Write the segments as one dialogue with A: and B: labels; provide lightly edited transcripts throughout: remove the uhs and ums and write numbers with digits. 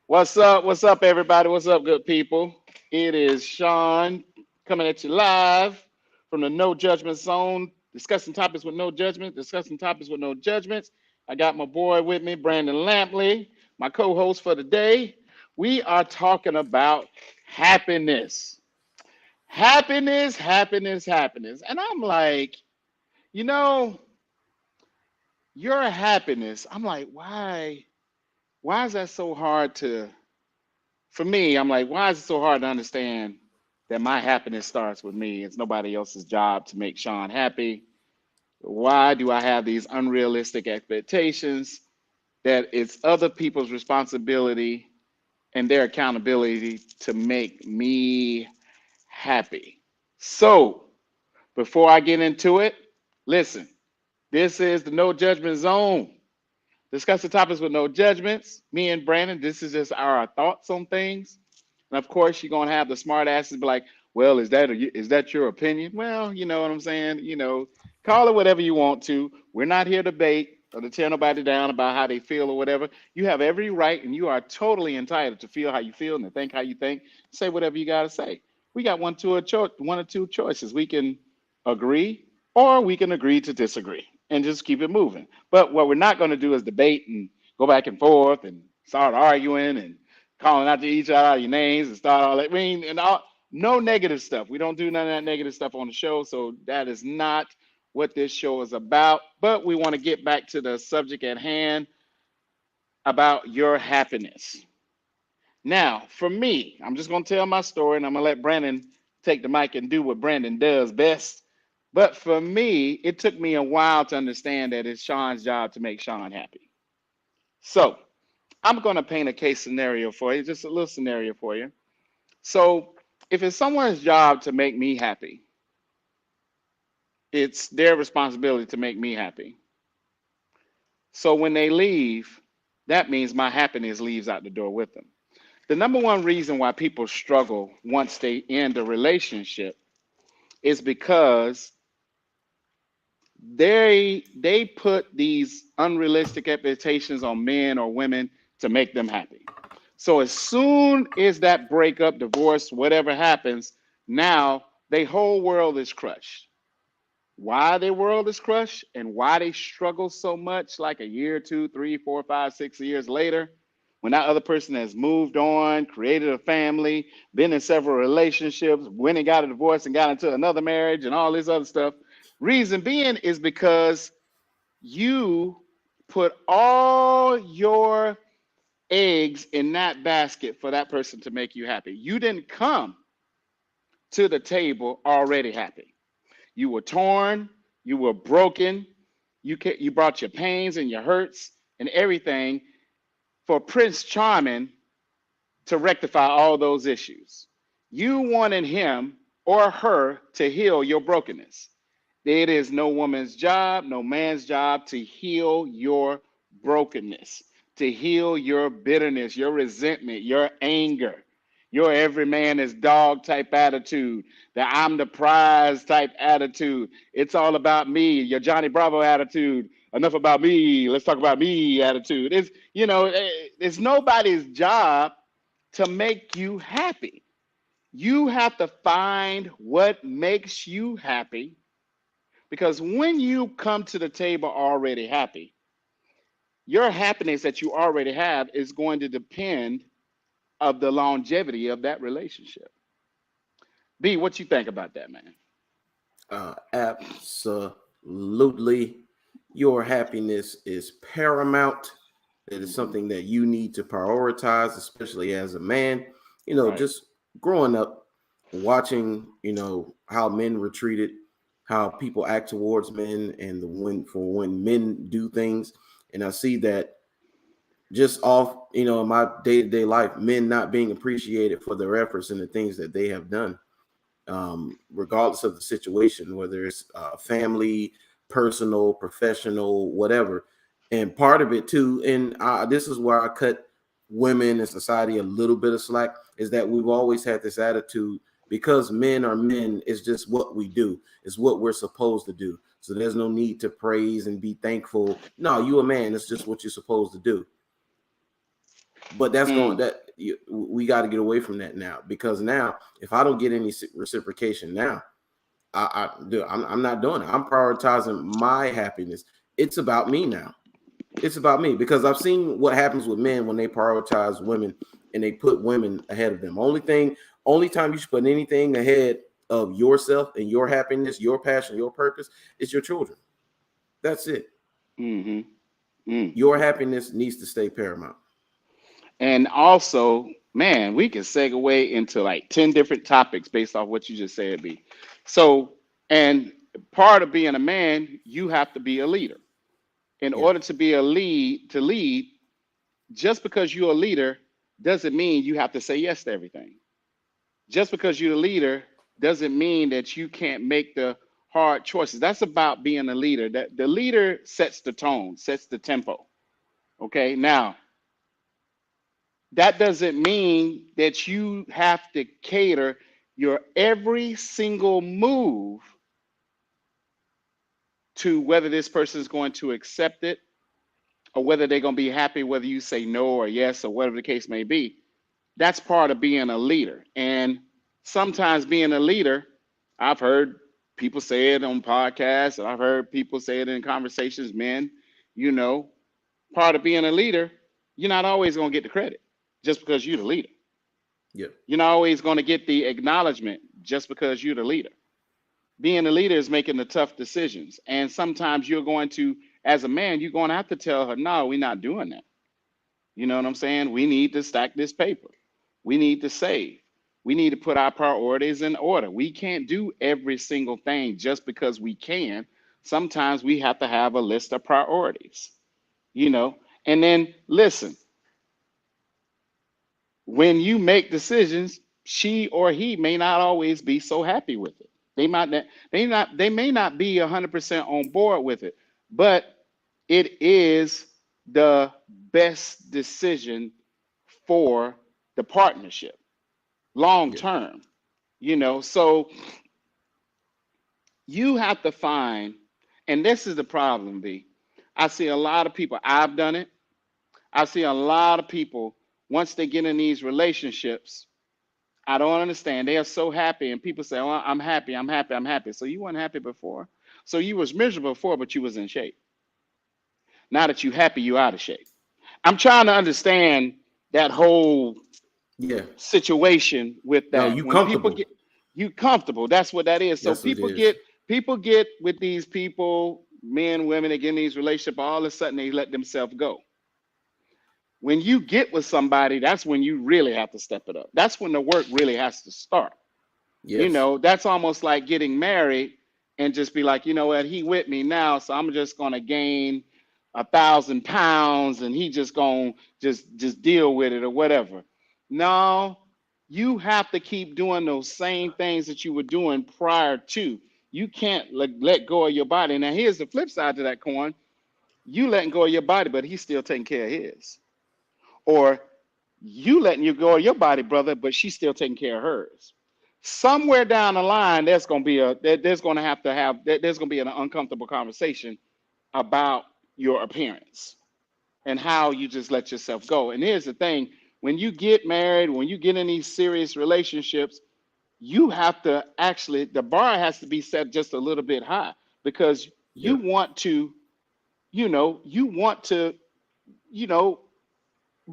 A: What's up? What's up, everybody? What's up, good people? It is Sean coming at you live from the No Judgment Zone, discussing topics with no judgment, discussing topics with no judgments. I got my boy with me, Brandon Lampley, my co host for the day. We are talking about happiness. Happiness, happiness, happiness. And I'm like, you know, your happiness, I'm like, why? Why is that so hard to for me, I'm like, why is it so hard to understand that my happiness starts with me? It's nobody else's job to make Sean happy. Why do I have these unrealistic expectations that it's other people's responsibility and their accountability to make me happy? So, before I get into it, listen, this is the No Judgment Zone. Discuss the topics with no judgments. Me and Brandon, this is just our thoughts on things. And of course, you're gonna have the smart asses be like, "Well, is that your opinion?" Well, you know what I'm saying. Call it whatever you want to. We're not here to debate or to tear nobody down about how they feel or whatever. You have every right, and you are totally entitled to feel how you feel and to think how you think. Say whatever you gotta say. We got one or two choices. We can agree, or we can agree to disagree, and just keep it moving. But what we're not going to do is debate and go back and forth and start arguing and calling out to each other your names and start all that. I mean, and all no negative stuff. We don't do none of that negative stuff on the show. So that is not what this show is about. But we want to get back to the subject at hand about your happiness. Now, for me, I'm just going to tell my story and I'm going to let Brandon take the mic and do what Brandon does best. But for me, it took me a while to understand that it's Sean's job to make Sean happy. So I'm going to paint a case scenario for you, just a little scenario for you. So if it's someone's job to make me happy, it's their responsibility to make me happy. So when they leave, that means my happiness leaves out the door with them. The number one reason why people struggle once they end a relationship is because they put these unrealistic expectations on men or women to make them happy. So as soon as that breakup, divorce, whatever happens, now their whole world is crushed. Why their world is crushed and why they struggle so much, like a year, 2, 3, 4, 5, 6 years later, when that other person has moved on, created a family, been in several relationships, went and got a divorce and got into another marriage and all this other stuff. Reason being is because you put all your eggs in that basket for that person to make you happy. You didn't come to the table already happy. You were torn, you were broken, you brought your pains and your hurts and everything for Prince Charming to rectify all those issues. You wanted him or her to heal your brokenness. It is no woman's job, no man's job to heal your brokenness, to heal your bitterness, your resentment, your anger, your every man is dog type attitude, the I'm the prize type attitude. It's all about me, your Johnny Bravo attitude. Enough about me. Let's talk about me attitude. It's nobody's job to make you happy. You have to find what makes you happy because when you come to the table already happy, your happiness that you already have is going to depend of the longevity of that relationship. B, what you think about that, man?
B: Absolutely. Your happiness is paramount. It is
A: Hmm.
B: something that you need to prioritize, especially as a man.
A: Right.
B: Just growing up, watching, how men were treated, how people act towards men, and when men do things. And I see that just off, in my day-to-day life, men not being appreciated for their efforts and the things that they have done, regardless of the situation, whether it's family, personal, professional, whatever. And part of it too, and this is where I cut women and society a little bit of slack, is that we've always had this attitude because men are men, it's just what we do, it's what we're supposed to do. So there's no need to praise and be thankful. No, you a man, it's just what you're supposed to do. But that's
A: Mm.
B: we got to get away from that now, because now if I don't get any reciprocation now, I'm not doing it. I'm prioritizing my happiness. It's about me now. It's about me, because I've seen what happens with men when they prioritize women and they put women ahead of them. Only time you should put anything ahead of yourself and your happiness, your passion, your purpose is your children. That's it.
A: Mm-hmm. Mm.
B: Your happiness needs to stay paramount.
A: And also, man, we can segue into like 10 different topics based off what you just said, B. So, and part of being a man, you have to be a leader. In
B: Yeah.
A: order to be to lead, just because you're a leader doesn't mean you have to say yes to everything. Just because you're a leader doesn't mean that you can't make the hard choices. That's about being a leader. That the leader sets the tone, sets the tempo. Okay. Now, that doesn't mean that you have to cater your every single move to whether this person is going to accept it or whether they're going to be happy whether you say no or yes or whatever the case may be. That's part of being a leader. And sometimes being a leader, I've heard people say it on podcasts, and I've heard people say it in conversations, men, you know, part of being a leader, you're not always going to get the credit just because you're the leader.
B: Yeah.
A: You're not always going to get the acknowledgement just because you're the leader. Being a leader is making the tough decisions. And sometimes you're going to, as a man, you're going to have to tell her, no, we're not doing that. You know what I'm saying? We need to stack this paper. We need to save. We need to put our priorities in order. We can't do every single thing just because we can. Sometimes we have to have a list of priorities, you know. And then listen, when you make decisions, she or he may not always be so happy with it. They may not be 100% on board with it, but it is the best decision for the partnership long
B: Yeah.
A: term, you know. So you have to find, and this is the problem, B. I see a lot of people, I've done it. I see a lot of people, once they get in these relationships, I don't understand. They are so happy, and people say, "Well, I'm happy, I'm happy, I'm happy." So you weren't happy before. So you was miserable before, but you was in shape. Now that you happy, you out of shape. I'm trying to understand that whole
B: Yeah.
A: situation with
B: No,
A: that.
B: you
A: When people
B: comfortable.
A: get you comfortable, that's what that is. So
B: That's what it is.
A: people get with these people, men, women, they get in these relationships. All of a sudden, they let themselves go. When you get with somebody, that's when you really have to step it up. That's when the work really has to start. You
B: Yes.
A: know, that's almost like getting married and just be like, you know what, he with me now, so I'm just gonna gain 1,000 pounds and he just gonna just deal with it or whatever. No, you have to keep doing those same things that you were doing prior to. You can't let go of your body. Now, here's the flip side to that coin. You letting go of your body, but he's still taking care of his. Or you letting you go of your body, brother, but she's still taking care of hers. Somewhere down the line, there's going to there's going to be an uncomfortable conversation about your appearance and how you just let yourself go. And here's the thing: when you get married, when you get in these serious relationships, you have to actually the bar has to be set just a little bit high because
B: Yeah.
A: you want to, you know,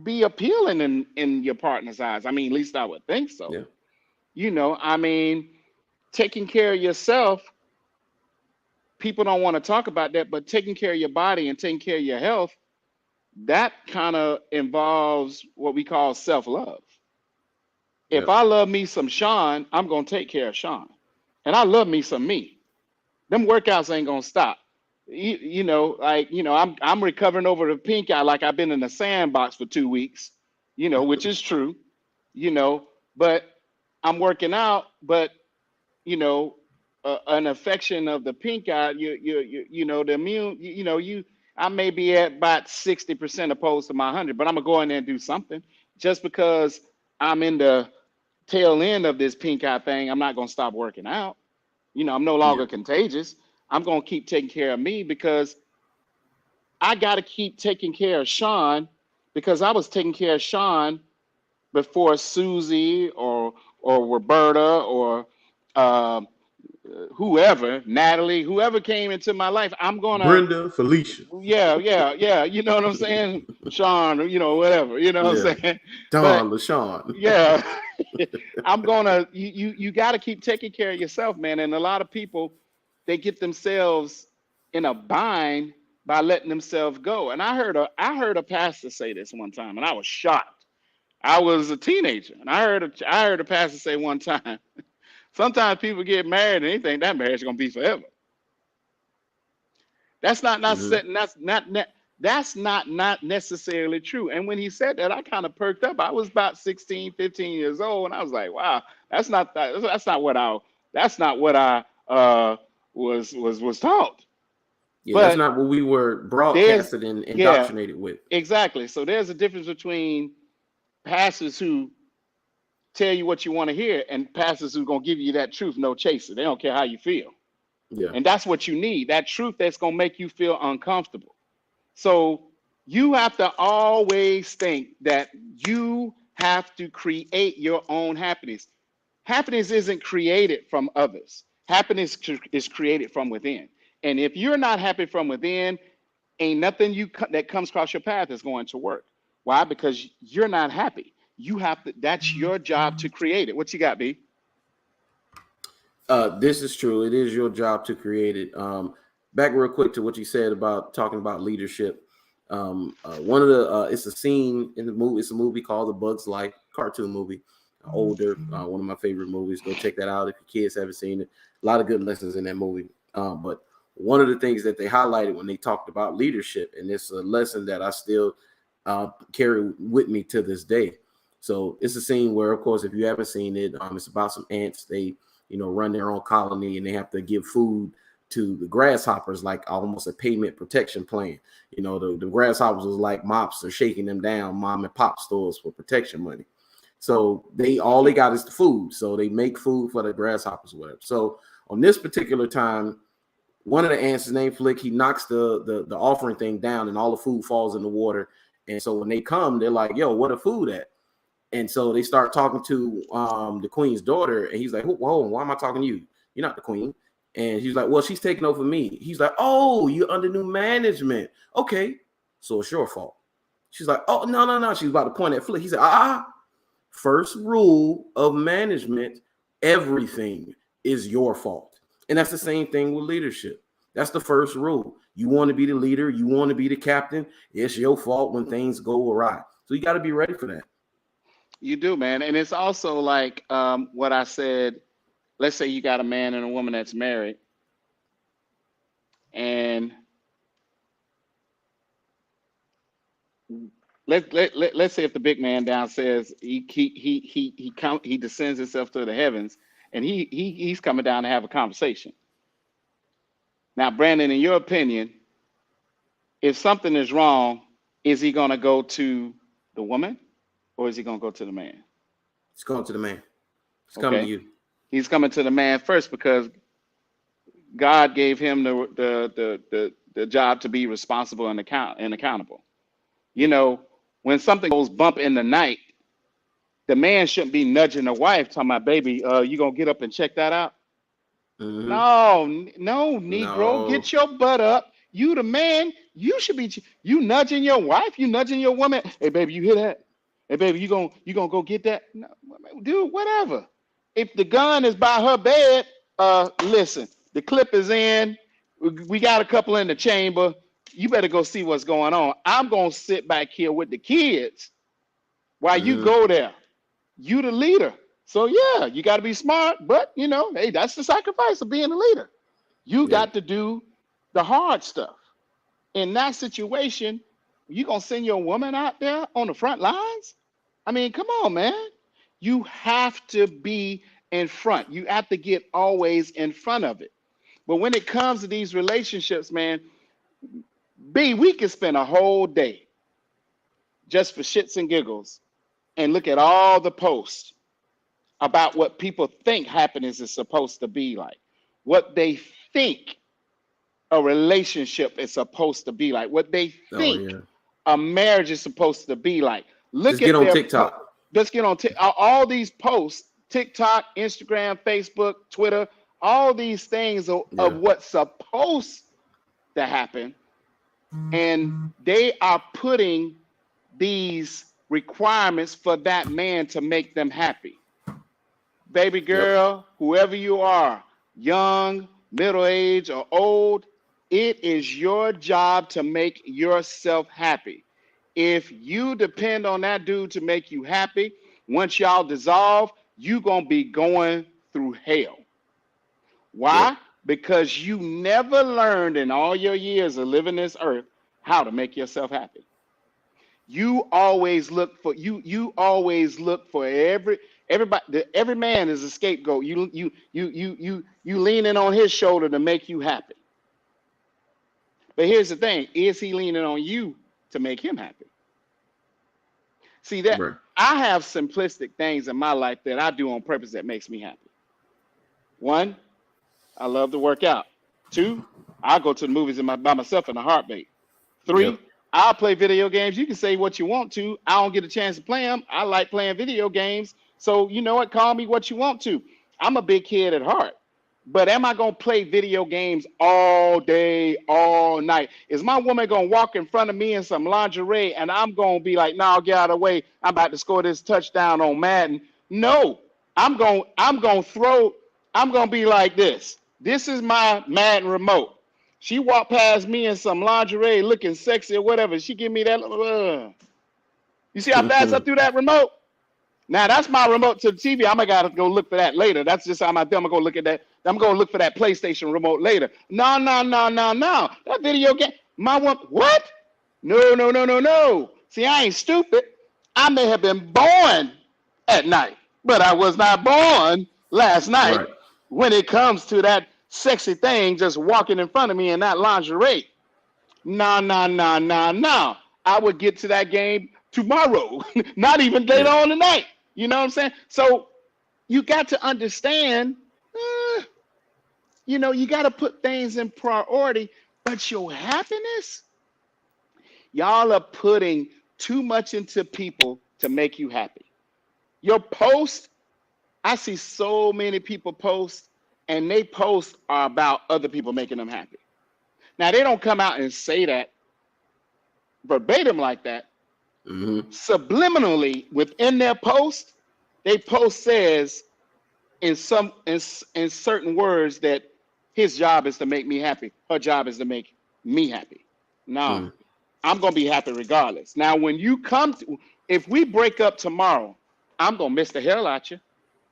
A: be appealing in your partner's eyes. I mean, at least I would think so.
B: Yeah.
A: You know, I mean, taking care of yourself, people don't want to talk about that, but taking care of your body and taking care of your health, that kind of involves what we call self-love. If
B: Yep.
A: I love me some Sean, I'm going to take care of Sean. And I love me some me. Them workouts ain't going to stop. You know, like, you know, I'm recovering over the pink eye like I've been in the sandbox for 2 weeks, you know, which is true, you know, but I'm working out, but you know, an affection of the pink eye, you know, the immune, you know, I may be at about 60% opposed to my 100, but I'm gonna go in there and do something. Just because I'm in the tail end of this pink eye thing, I'm not gonna stop working out. You know, I'm no
B: Yeah.
A: longer contagious. I'm gonna keep taking care of me because I gotta keep taking care of Sean because I was taking care of Sean before Susie or Roberta or uh, whoever, Natalie, whoever came into my life. I'm gonna,
C: Brenda, Felicia.
A: yeah. You know what I'm saying? Sean, whatever. You know what
B: Yeah.
A: I'm saying? But
B: Don LaShawn.
A: yeah, I'm gonna. You got to keep taking care of yourself, man. And a lot of people, they get themselves in a bind by letting themselves go. And I heard a pastor say this one time, and I was shocked. I was a teenager, and I heard a pastor say one time. Sometimes people get married and they think that marriage is gonna be forever. That's not
B: Mhm.
A: that's not necessarily true. And when he said that, I kind of perked up. I was about 16, 15 years old, and I was like, wow, that's not what I was taught.
B: Yeah, that's
A: But
B: not what we were
A: there's
B: broadcasted and
A: yeah,
B: indoctrinated with.
A: exactly. So there's a difference between pastors who tell you what you want to hear and pastors who gonna give you that truth, no chaser. They don't care how you feel.
B: Yeah.
A: And that's what you need, that truth that's going to make you feel uncomfortable. So you have to always think that you have to create your own happiness. Happiness isn't created from others. Happiness is created from within. And if you're not happy from within, ain't nothing that comes across your path is going to work. Why? Because you're not happy. You have to. That's your job to create it. What you got, B?
B: This is true. It is your job to create it. Back real quick to what you said about talking about leadership. One of the it's a scene in the movie. It's a movie called The Bug's Life, cartoon movie, older. One of my favorite movies. Go check that out if your kids haven't seen it. A lot of good lessons in that movie. But one of the things that they highlighted when they talked about leadership, and it's a lesson that I still carry with me to this day. So it's a scene where, of course, if you haven't seen it, it's about some ants. They run their own colony, and they have to give food to the grasshoppers, like almost a payment protection plan. The grasshoppers was like mops are shaking them down, mom and pop stores for protection money. So all they got is the food. So they make food for the grasshoppers, or whatever. So on this particular time, one of the ants is named Flick. He knocks the offering thing down, and all the food falls in the water. And so when they come, they're like, "Yo, where the food at?" And so they start talking to the queen's daughter, and he's like, "Whoa, why am I talking to you? You're not the queen." And he's like, "Well, she's taking over me." He's like, "Oh, you're under new management. Okay, so it's your fault." She's like, "Oh, no. She's about to point at Flick. He said, first rule of management, everything is your fault." And that's the same thing with leadership. That's the first rule. You want to be the leader. You want to be the captain. It's your fault when things go awry. So you got to be ready for that.
A: You do, man. And it's also like what I said. Let's say you got a man and a woman that's married, and let's say if the big man down says he descends himself to the heavens, and he's coming down to have a conversation. Now, Brandon, in your opinion, if something is wrong, is he going to go to the woman, or is he going to go to the man?
B: It's going to the man. It's coming to you.
A: He's coming to the man first because God gave him the job to be responsible and accountable. When something goes bump in the night, the man shouldn't be nudging the wife, talking about, "Baby, you gonna get up and check that out?"
B: Mm-hmm.
A: No, Negro, get your butt up. You the man. You should be. You nudging your wife. You nudging your woman. "Hey, baby, you hear that? Hey, baby, you gonna go get that?" No, dude, whatever. If the gun is by her bed, listen, the clip is in. We got a couple in the chamber. You better go see what's going on. I'm gonna sit back here with the kids while you go there. You the leader. So yeah, you got to be smart, but hey, that's the sacrifice of being a leader. You got to do the hard stuff. In that situation, you gonna send your woman out there on the front lines? I mean, come on, man. You have to be in front. You have to get always in front of it. But when it comes to these relationships, man, we can spend a whole day just for shits and giggles and look at all the posts about what people think happiness is supposed to be like, what they think a relationship is supposed to be like, what they think a marriage is supposed to be like. Look
B: Just
A: at
B: get on
A: their
B: TikTok.
A: Let's get on all these posts, TikTok, Instagram, Facebook, Twitter, all these things of
B: Yeah.
A: what's supposed to happen. And they are putting these requirements for that man to make them happy. Baby girl, whoever you are, young, middle age, or old, it is your job to make yourself happy. If you depend on that dude to make you happy, once y'all dissolve, you gonna be going through hell. Why?
B: Yep.
A: Because you never learned in all your years of living this earth how to make yourself happy. You always look for everybody. Every man is a scapegoat. You leaning on his shoulder to make you happy. But here's the thing: is he leaning on you to make him happy? See that
B: Right.
A: I have simplistic things in my life that I do on purpose that makes me happy. One, I love to work out. Two, I go to the movies by myself in a heartbeat. Three,
B: Yep.
A: I'll play video games. You can say what you want to. I don't get a chance to play them. I like playing video games. So you know what? Call me what you want to. I'm a big kid at heart. But am I going to play video games all day, all night? Is my woman going to walk in front of me in some lingerie and I'm going to be like, no, get out of the way. I'm about to score this touchdown on Madden. No, I'm going to be like this. This is my Madden remote. She walked past me in some lingerie looking sexy or whatever. She give me that. You see how fast I threw that remote? Now that's my remote to the TV. I'm gonna go look for that later. That's just how I'm gonna go look at that. I'm gonna look for that PlayStation remote later. No. That video game. My one. What? No. See, I ain't stupid. I may have been born at night, but I was not born last night.
B: Right.
A: When it comes to that sexy thing just walking in front of me in that lingerie. No. I would get to that game tomorrow, not even later on tonight. You know what I'm saying? So you got to understand, you got to put things in priority, but your happiness, y'all are putting too much into people to make you happy. Your post, I see so many people post, and they post are about other people making them happy. Now, they don't come out and say that verbatim like that.
B: Mm-hmm.
A: Subliminally, within their post, they post says in certain words that his job is to make me happy. Her job is to make me happy. No, I'm going to be happy regardless. Now, when you if we break up tomorrow, I'm going to miss the hell out you.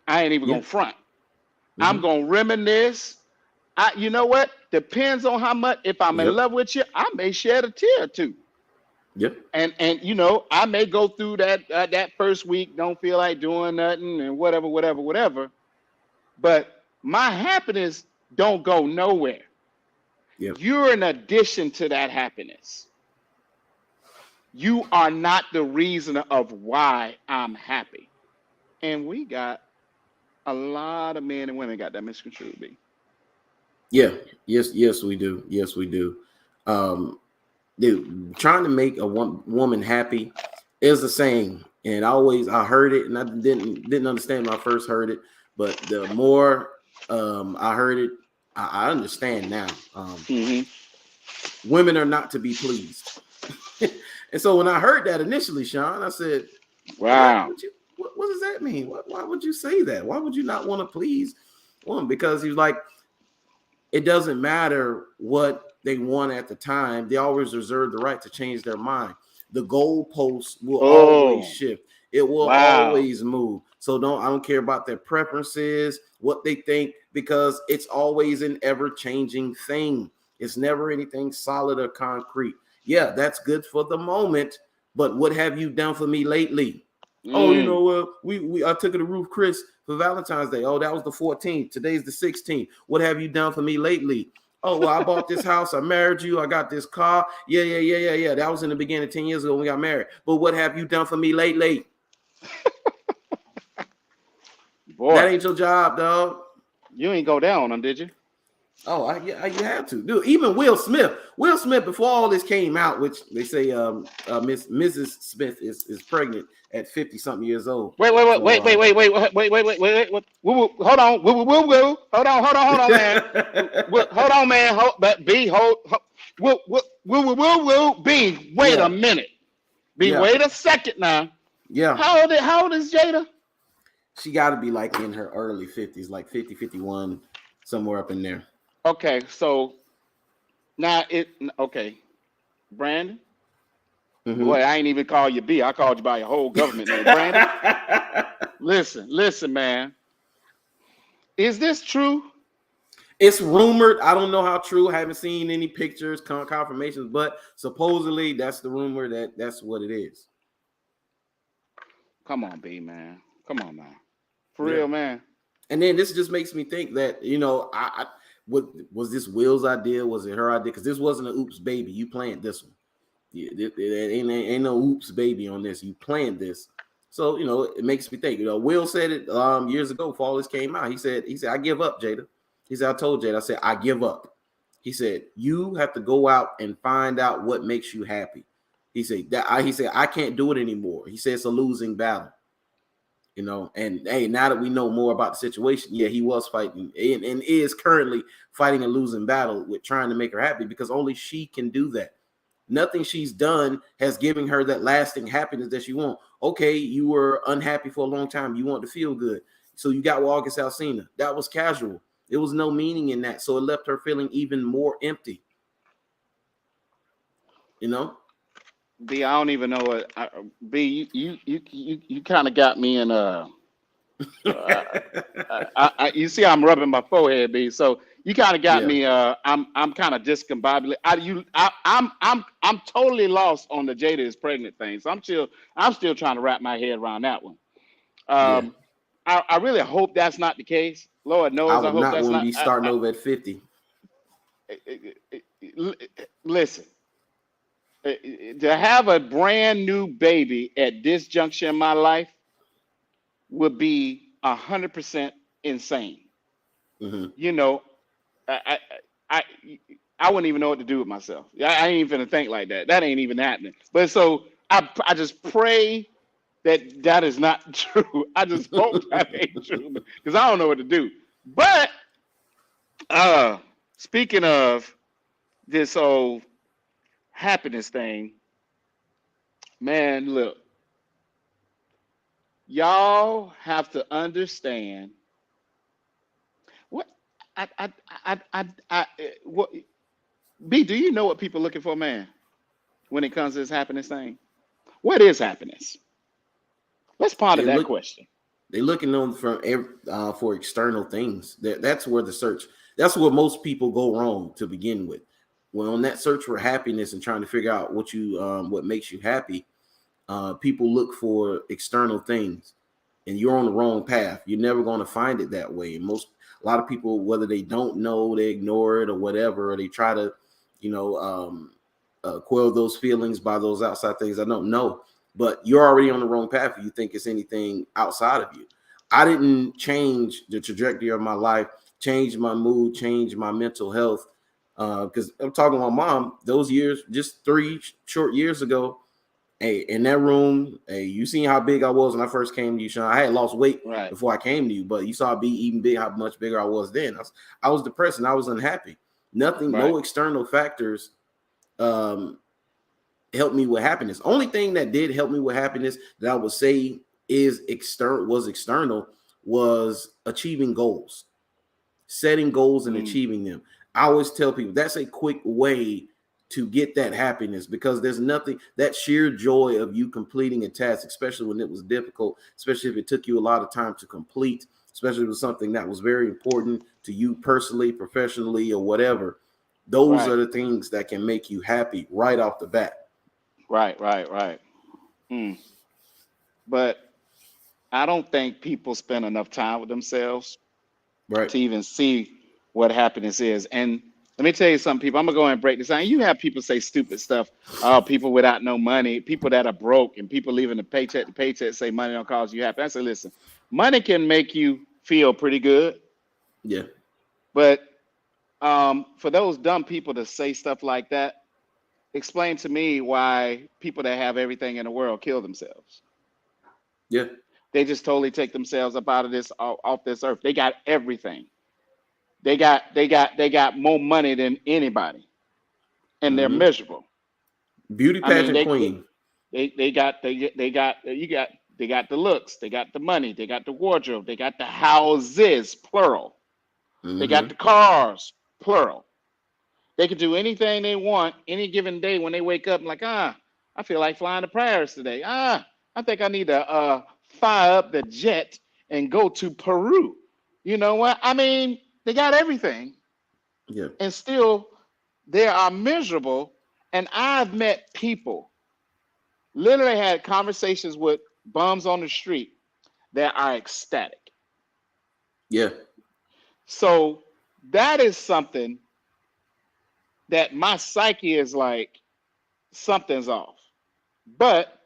A: I ain't even going to front. I'm going to reminisce. You know what? Depends on how much. If I'm in love with you, I may shed a tear or two.
B: Yep.
A: And I may go through that first week, don't feel like doing nothing and whatever. But my happiness don't go nowhere.
B: Yep.
A: You're an addition to that happiness. You are not the reason of why I'm happy. And we got a lot of men and women got that misconstrued, B.
B: Yeah. Yes, we do. Yes, we do. Dude, trying to make a woman happy is the saying, and I heard it, and I didn't understand when I first heard it, but the more I heard it, I understand now. Women are not to be pleased, and so when I heard that initially, Sean, I said,
A: "Wow,
B: what does that mean? Why would you say that? Why would you not want to please woman?" Because he was like, it doesn't matter what they want at the time. They always reserve the right to change their mind. The goalposts will always shift. It will always move. So I don't care about their preferences, what they think, because it's always an ever-changing thing. It's never anything solid or concrete. Yeah, that's good for the moment, but what have you done for me lately? Oh, I took it to Ruth Chris for Valentine's Day. Oh, that was the 14th. Today's the 16th. What have you done for me lately? Oh, well, I bought this house. I married you. I got this car. Yeah. That was in the beginning 10 years ago when we got married. But what have you done for me lately?
A: Boy,
B: that ain't your job, dog.
A: You ain't go down on them, did you?
B: Oh, yeah, you have to, dude. Even Will Smith, before all this came out, which they say, Mrs. Smith is pregnant at 50 something years old.
A: Wait,
B: So,
A: hold on, hold on, man. Hold on, man. B, wait
B: yeah,
A: a minute. B,
B: yeah,
A: wait a second now.
B: yeah.
A: How old is Jada?
B: She got to be like in her early 50s, like 50, 51, somewhere up in there.
A: Okay, so now okay, Brandon.
B: Mm-hmm.
A: Boy, I ain't even call you B. I called you by your whole government name, Brandon. Listen, man. Is this true?
B: It's rumored. I don't know how true. I haven't seen any pictures, confirmations, but supposedly that's the rumor that's what it is.
A: Come on, B, man. Come on, man. For
B: Yeah.
A: real, man.
B: And then this just makes me think that, what was this Will's idea? Was it her idea? Because this wasn't an oops baby. You planned this one. Yeah, ain't no oops baby on this. You planned this. So, it makes me think. Will said it years ago before all this came out. He said, I give up, Jada. He said, I told Jada, I said, I give up. He said, you have to go out and find out what makes you happy. He said, I can't do it anymore. He said it's a losing battle. And hey, now that we know more about the situation, yeah, he was fighting and is currently fighting a losing battle with trying to make her happy, because only she can do that. Nothing she's done has given her that lasting happiness that she wants. Okay, you were unhappy for a long time. You want to feel good. So you got August Alsina. That was casual. There was no meaning in that. So it left her feeling even more empty.
A: B, I don't even know what. B, you kind of got me in you see, I'm rubbing my forehead, B. So you kind of got me. I'm kind of discombobulated. I'm totally lost on the Jada is pregnant thing. So I'm still trying to wrap my head around that one. I really hope that's not the case. Lord knows, I hope that's not.
B: I would not want to be starting over at 50.
A: Listen, to have a brand new baby at this juncture in my life would be 100% insane.
B: Mm-hmm.
A: I wouldn't even know what to do with myself. I ain't even finna think like that. That ain't even happening. But so I just pray that is not true. I just hope that ain't true, because I don't know what to do. But speaking of this whole happiness thing, man, look, y'all have to understand what what B, do you know what people are looking for, man, when it comes to this happiness thing? What is happiness? Let's ponder that question.
B: They're looking on for external things. That's where that's where most people go wrong to begin with. When on that search for happiness and trying to figure out what makes you happy, people look for external things, and you're on the wrong path. You're never going to find it that way. And a lot of people, whether they don't know, they ignore it or whatever, or they try to, quell those feelings by those outside things. I don't know, but you're already on the wrong path if you think it's anything outside of you. I didn't change the trajectory of my life, change my mood, change my mental health. Because I'm talking to my mom, those years, just 3 short years ago, hey, in that room, hey, you seen how big I was when I first came to you, Sean. I had lost weight before I came to you, but you saw me even big, how much bigger I was then. I was depressed and I was unhappy. No external factors helped me with happiness. Only thing that did help me with happiness that I would say was external was achieving goals, setting goals and achieving them. I always tell people that's a quick way to get that happiness, because there's nothing, that sheer joy of you completing a task, especially when it was difficult, especially if it took you a lot of time to complete, especially if it was something that was very important to you personally, professionally, or whatever. Those are the things that can make you happy right off the bat.
A: Right. But I don't think people spend enough time with themselves to even see what happiness is. And let me tell you something, people. I'm gonna go and break this down. You have people say stupid stuff. People without no money, people that are broke, and people living the paycheck to paycheck say money don't cause you happy. I say, listen, money can make you feel pretty good.
B: Yeah.
A: But For those dumb people to say stuff like that, explain to me why people that have everything in the world kill themselves.
B: Yeah.
A: They just totally take themselves up out of this off this earth. They got everything. They got more money than anybody, and they're
B: Hmm.
A: miserable.
B: Beauty
A: I mean,
B: pageant queen.
A: they got the looks, they got the money, they got the wardrobe, they got the houses, plural. They got
B: Hmm.
A: the cars, plural. They can do anything they want any given day when they wake up and like, I feel like flying to Paris today. I think I need to fire up the jet and go to Peru. You know what? I mean, they got everything
B: Yeah.
A: and still they are miserable. And I've met people, literally had conversations with bums on the street that are ecstatic.
B: Yeah.
A: So that is something that my psyche is like, something's off. But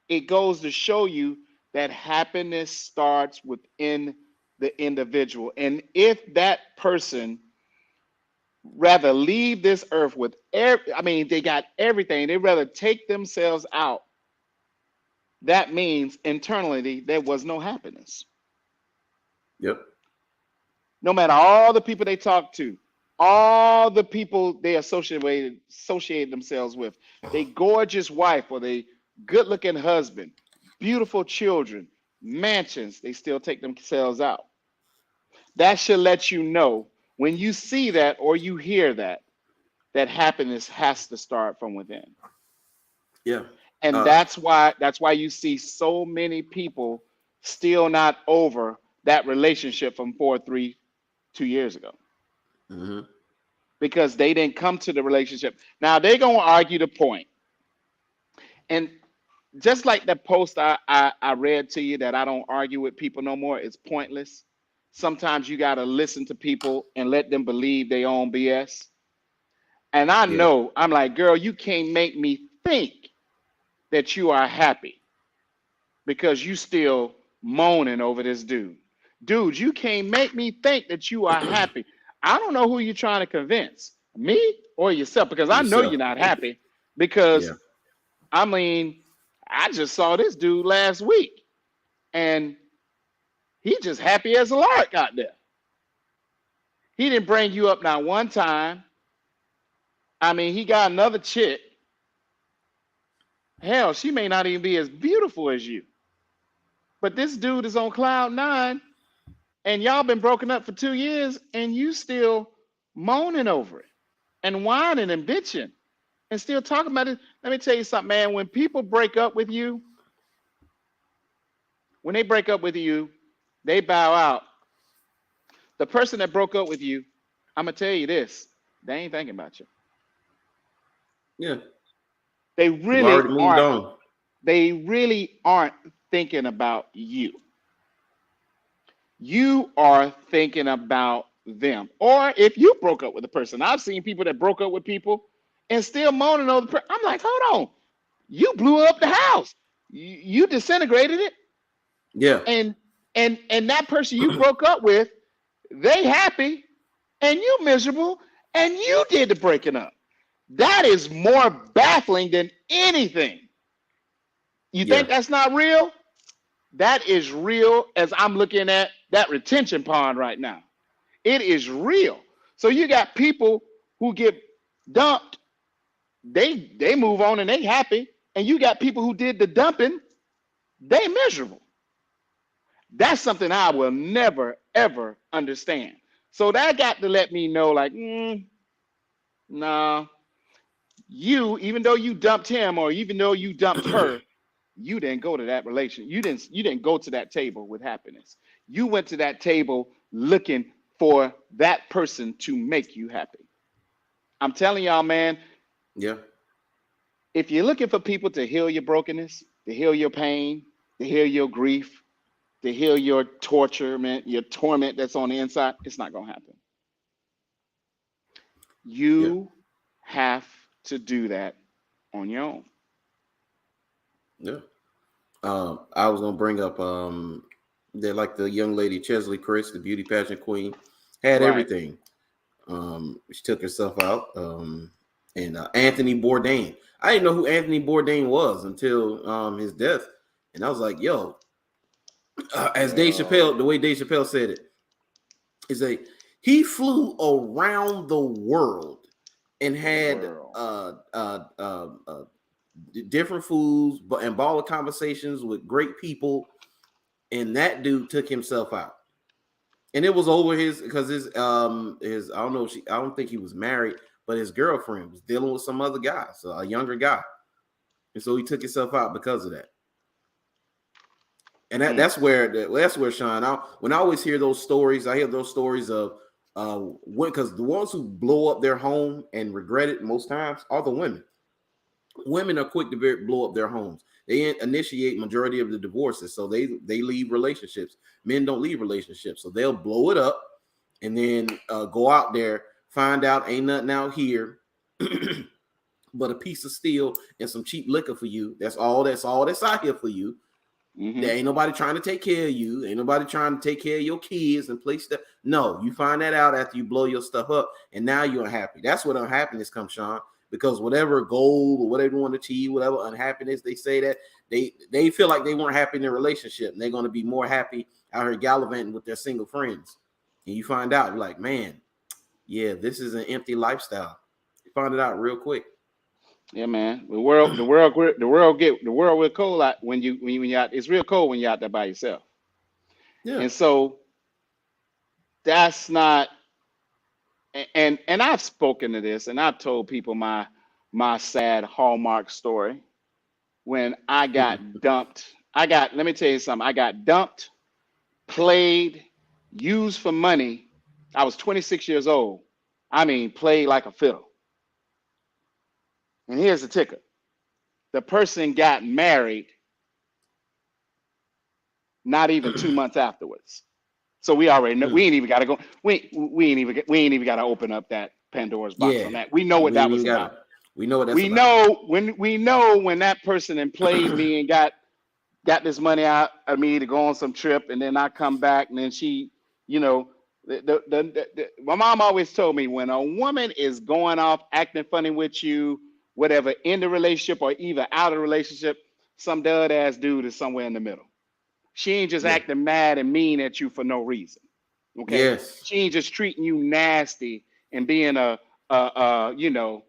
A: it goes to show you that happiness starts within the individual. And if that person rather leave this earth with I mean, they got everything, they rather take themselves out, that means internally there was no happiness.
B: Yep.
A: No matter all the people they talk to, all the people they associate themselves with, they gorgeous wife or they good looking husband, beautiful children, mansions, they still take themselves out. That should let you know when you see that or you hear that, that happiness has to start from within.
B: Yeah.
A: And
B: Uh,
A: that's why you see so many people still not over that relationship from 2 years ago,
B: hmm
A: because they didn't come to the relationship. Now they're gonna argue the point. And just like the post I read to you that I don't argue with people no more, it's pointless. Sometimes you gotta listen to people and let them believe they own BS. And I
B: Yeah.
A: know I'm like, girl, you can't make me think that you are happy because you still moaning over this dude. Dude, you can't make me think that you are happy. I don't know who you're trying to convince, me or yourself, because I know
B: Yourself.
A: you're not happy. Because
B: Yeah.
A: I mean, I just saw this dude last week, and he just happy as a lark out there. He didn't bring you up not one time. I mean, he got another chick. Hell, she may not even be as beautiful as you, but this dude is on cloud nine, and y'all been broken up for 2 years, and you still moaning over it and whining and bitching and still talking about it. Let me tell you something, man. When people break up with you, when they break up with you, they bow out. The person that broke up with you, I'm gonna tell you this: they ain't thinking about you.
B: Yeah.
A: They
B: They've
A: really
B: already moved
A: aren't.
B: on.
A: They really aren't thinking about you. You are thinking about them. Or if you broke up with a person, I've seen people that broke up with people and still moaning over the person. I'm like, hold on, you blew up the house, you disintegrated it,
B: Yeah.
A: and and that person you broke up with, they happy, and you miserable, and you did the breaking up. That is more baffling than anything. You
B: Yeah.
A: think that's not real? That is real as I'm looking at that retention pond right now. It is real. So you got people who get dumped, they move on and they happy, and you got people who did the dumping, they miserable. That's something I will never ever understand. So that got to let me know, like, nah, you, even though you dumped him or even though you dumped her, you didn't go to that relation. You didn't go to that table with happiness. You went to that table looking for that person to make you happy. I'm telling y'all, man,
B: Yeah.
A: if you're looking for people to heal your brokenness, to heal your pain, to heal your grief, to heal your torture, man, your torment that's on the inside, it's not gonna happen.
B: Yeah.
A: You have to do that on your own.
B: Yeah. I was gonna bring up that like the young lady Chesley Chris, the beauty pageant queen, had
A: Right.
B: everything. She took herself out. And Anthony Bourdain. I didn't know who Anthony Bourdain was until his death, and I was like, "Yo," as Dave Chappelle, the way Dave Chappelle said it, is he flew around the world and had different foods, and ball of conversations with great people, and that dude took himself out. And it was over because his I don't know, I don't think he was married, but his girlfriend was dealing with some other guy, so a younger guy, and so he took himself out because of that. And that's where Sean. When I always hear those stories, I hear those stories of because the ones who blow up their home and regret it most times are the women. Women are quick to blow up their homes. They initiate majority of the divorces, so they leave relationships. Men don't leave relationships, so they'll blow it up and then go out there, find out ain't nothing out here but a piece of steel and some cheap liquor for you. That's all that's out here for you. Mm-hmm. There ain't nobody trying to take care of you. Ain't nobody trying to take care of your kids and place stuff. No, you find that out after you blow your stuff up, and now you're unhappy. That's what unhappiness comes, Sean. Because whatever goal or whatever you want to achieve, whatever unhappiness, they say that they feel like they weren't happy in their relationship, and they're going to be more happy out here gallivanting with their single friends. And you find out, you're like, man, yeah, this is an empty lifestyle. You find it out real quick.
A: Yeah, man. The world will cold out when you out. It's real cold when you're out there by yourself. Yeah. And so that's not. And I've spoken to this, and I've told people my sad Hallmark story when I got dumped. Let me tell you something. I got dumped, played, used for money. I was 26 years old. I mean, played like a fiddle. And here's the ticker. The person got married not even 2 months afterwards. So we already know we ain't even got to go. We ain't even got to open up that Pandora's box on that. We know what that was about.
B: We know what that's
A: about. We know when that person played me and got this money out of me to go on some trip, and then I come back, and then she, my mom always told me when a woman is going off acting funny with you, whatever, in the relationship or either out of the relationship, some dud ass dude is somewhere in the middle. She ain't just acting mad and mean at you for no reason. Okay. Yes. She ain't just treating you nasty and being a bitch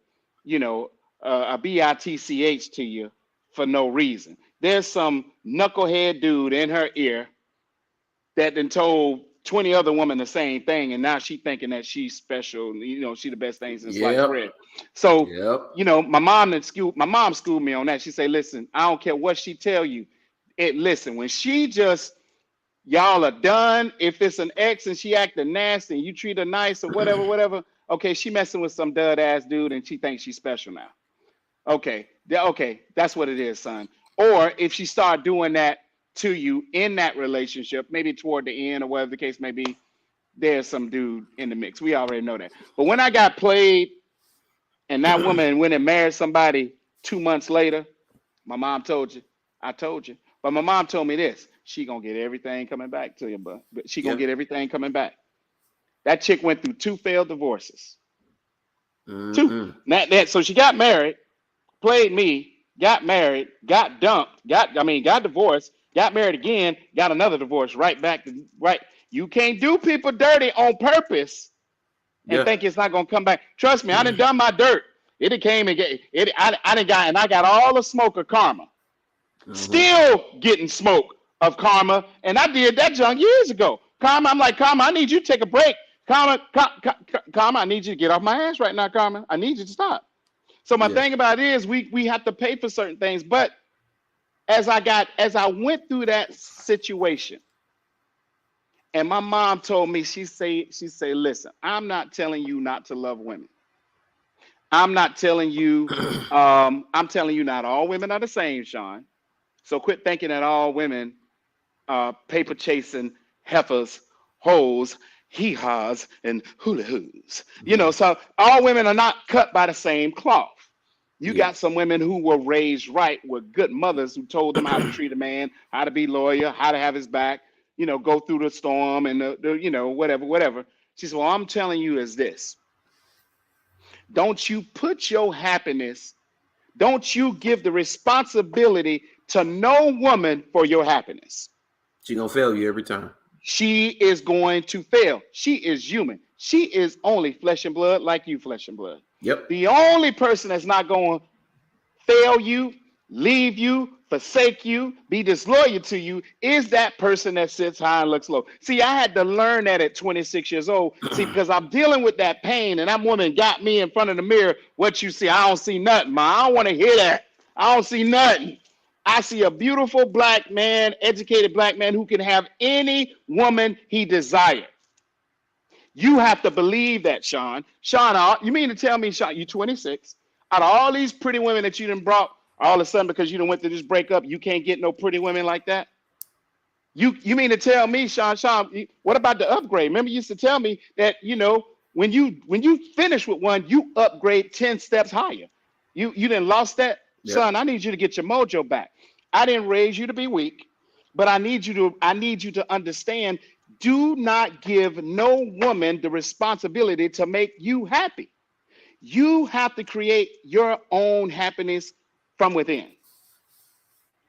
A: to you for no reason. There's some knucklehead dude in her ear that then told 20 other women the same thing, and now she thinking that she's special. She the best thing since sliced bread. So, my mom schooled me on that. She say, listen, I don't care what she tell you. Listen, when she just, y'all are done, if it's an ex and she acting nasty and you treat her nice or whatever, okay, she messing with some dud ass dude and she thinks she's special now. Okay, that's what it is, son. Or if she start doing that to you in that relationship, maybe toward the end or whatever the case may be, there's some dude in the mix. We already know that. But when I got played and that woman went and married somebody 2 months later, my mom told you, I told you. But my mom told me this: she gonna get everything coming back to you, but she gonna get everything coming back. That chick went through 2 failed divorces. Mm-hmm. 2. So she got married, played me, got married, got dumped, got divorced, got married again, got another divorce, right back to right. You can't do people dirty on purpose and think it's not gonna come back. Trust me, I done my dirt. It came and get it. I got all the smoke of karma. Mm-hmm. Still getting smoke of karma, and I did that junk years ago. Karma, I'm like, Karma, I need you to take a break. Karma, I need you to get off my ass right now, Karma. I need you to stop. So my thing about it is we have to pay for certain things. But as I went through that situation, and my mom told me, she say, listen, I'm not telling you not to love women. I'm not telling you, I'm telling you not all women are the same, Sean. So quit thinking that all women paper chasing heifers, hoes, hee-haws, and hula-hoos. So all women are not cut by the same cloth. You got some women who were raised right with good mothers who told them how to treat a man, how to be loyal, how to have his back, go through the storm and the whatever. She said, well, I'm telling you is this. don't you put your happiness, don't you give the responsibility to no woman for your happiness.
B: She gonna fail you every time.
A: She is going to fail. She is human. She is only flesh and blood like you, flesh and blood.
B: Yep.
A: The only person that's not going to fail you, leave you, forsake you, be disloyal to you is that person that sits high and looks low. See, I had to learn that at 26 years old. See, because I'm dealing with that pain, and that woman got me in front of the mirror. What you see, I don't see nothing, ma. I don't want to hear that. I don't see nothing. I see a beautiful black man, educated black man who can have any woman he desires. You have to believe that, Sean. Sean, you mean to tell me, Sean, you're 26, out of all these pretty women that you done brought, all of a sudden because you done went through this breakup, you can't get no pretty women like that? You mean to tell me, Sean, what about the upgrade? Remember you used to tell me that, you know, when you finish with one, you upgrade 10 steps higher. You didn't lost that? Yep. Son, I need you to get your mojo back. I didn't raise you to be weak, but I need you to understand, do not give no woman the responsibility to make you happy. You have to create your own happiness from within.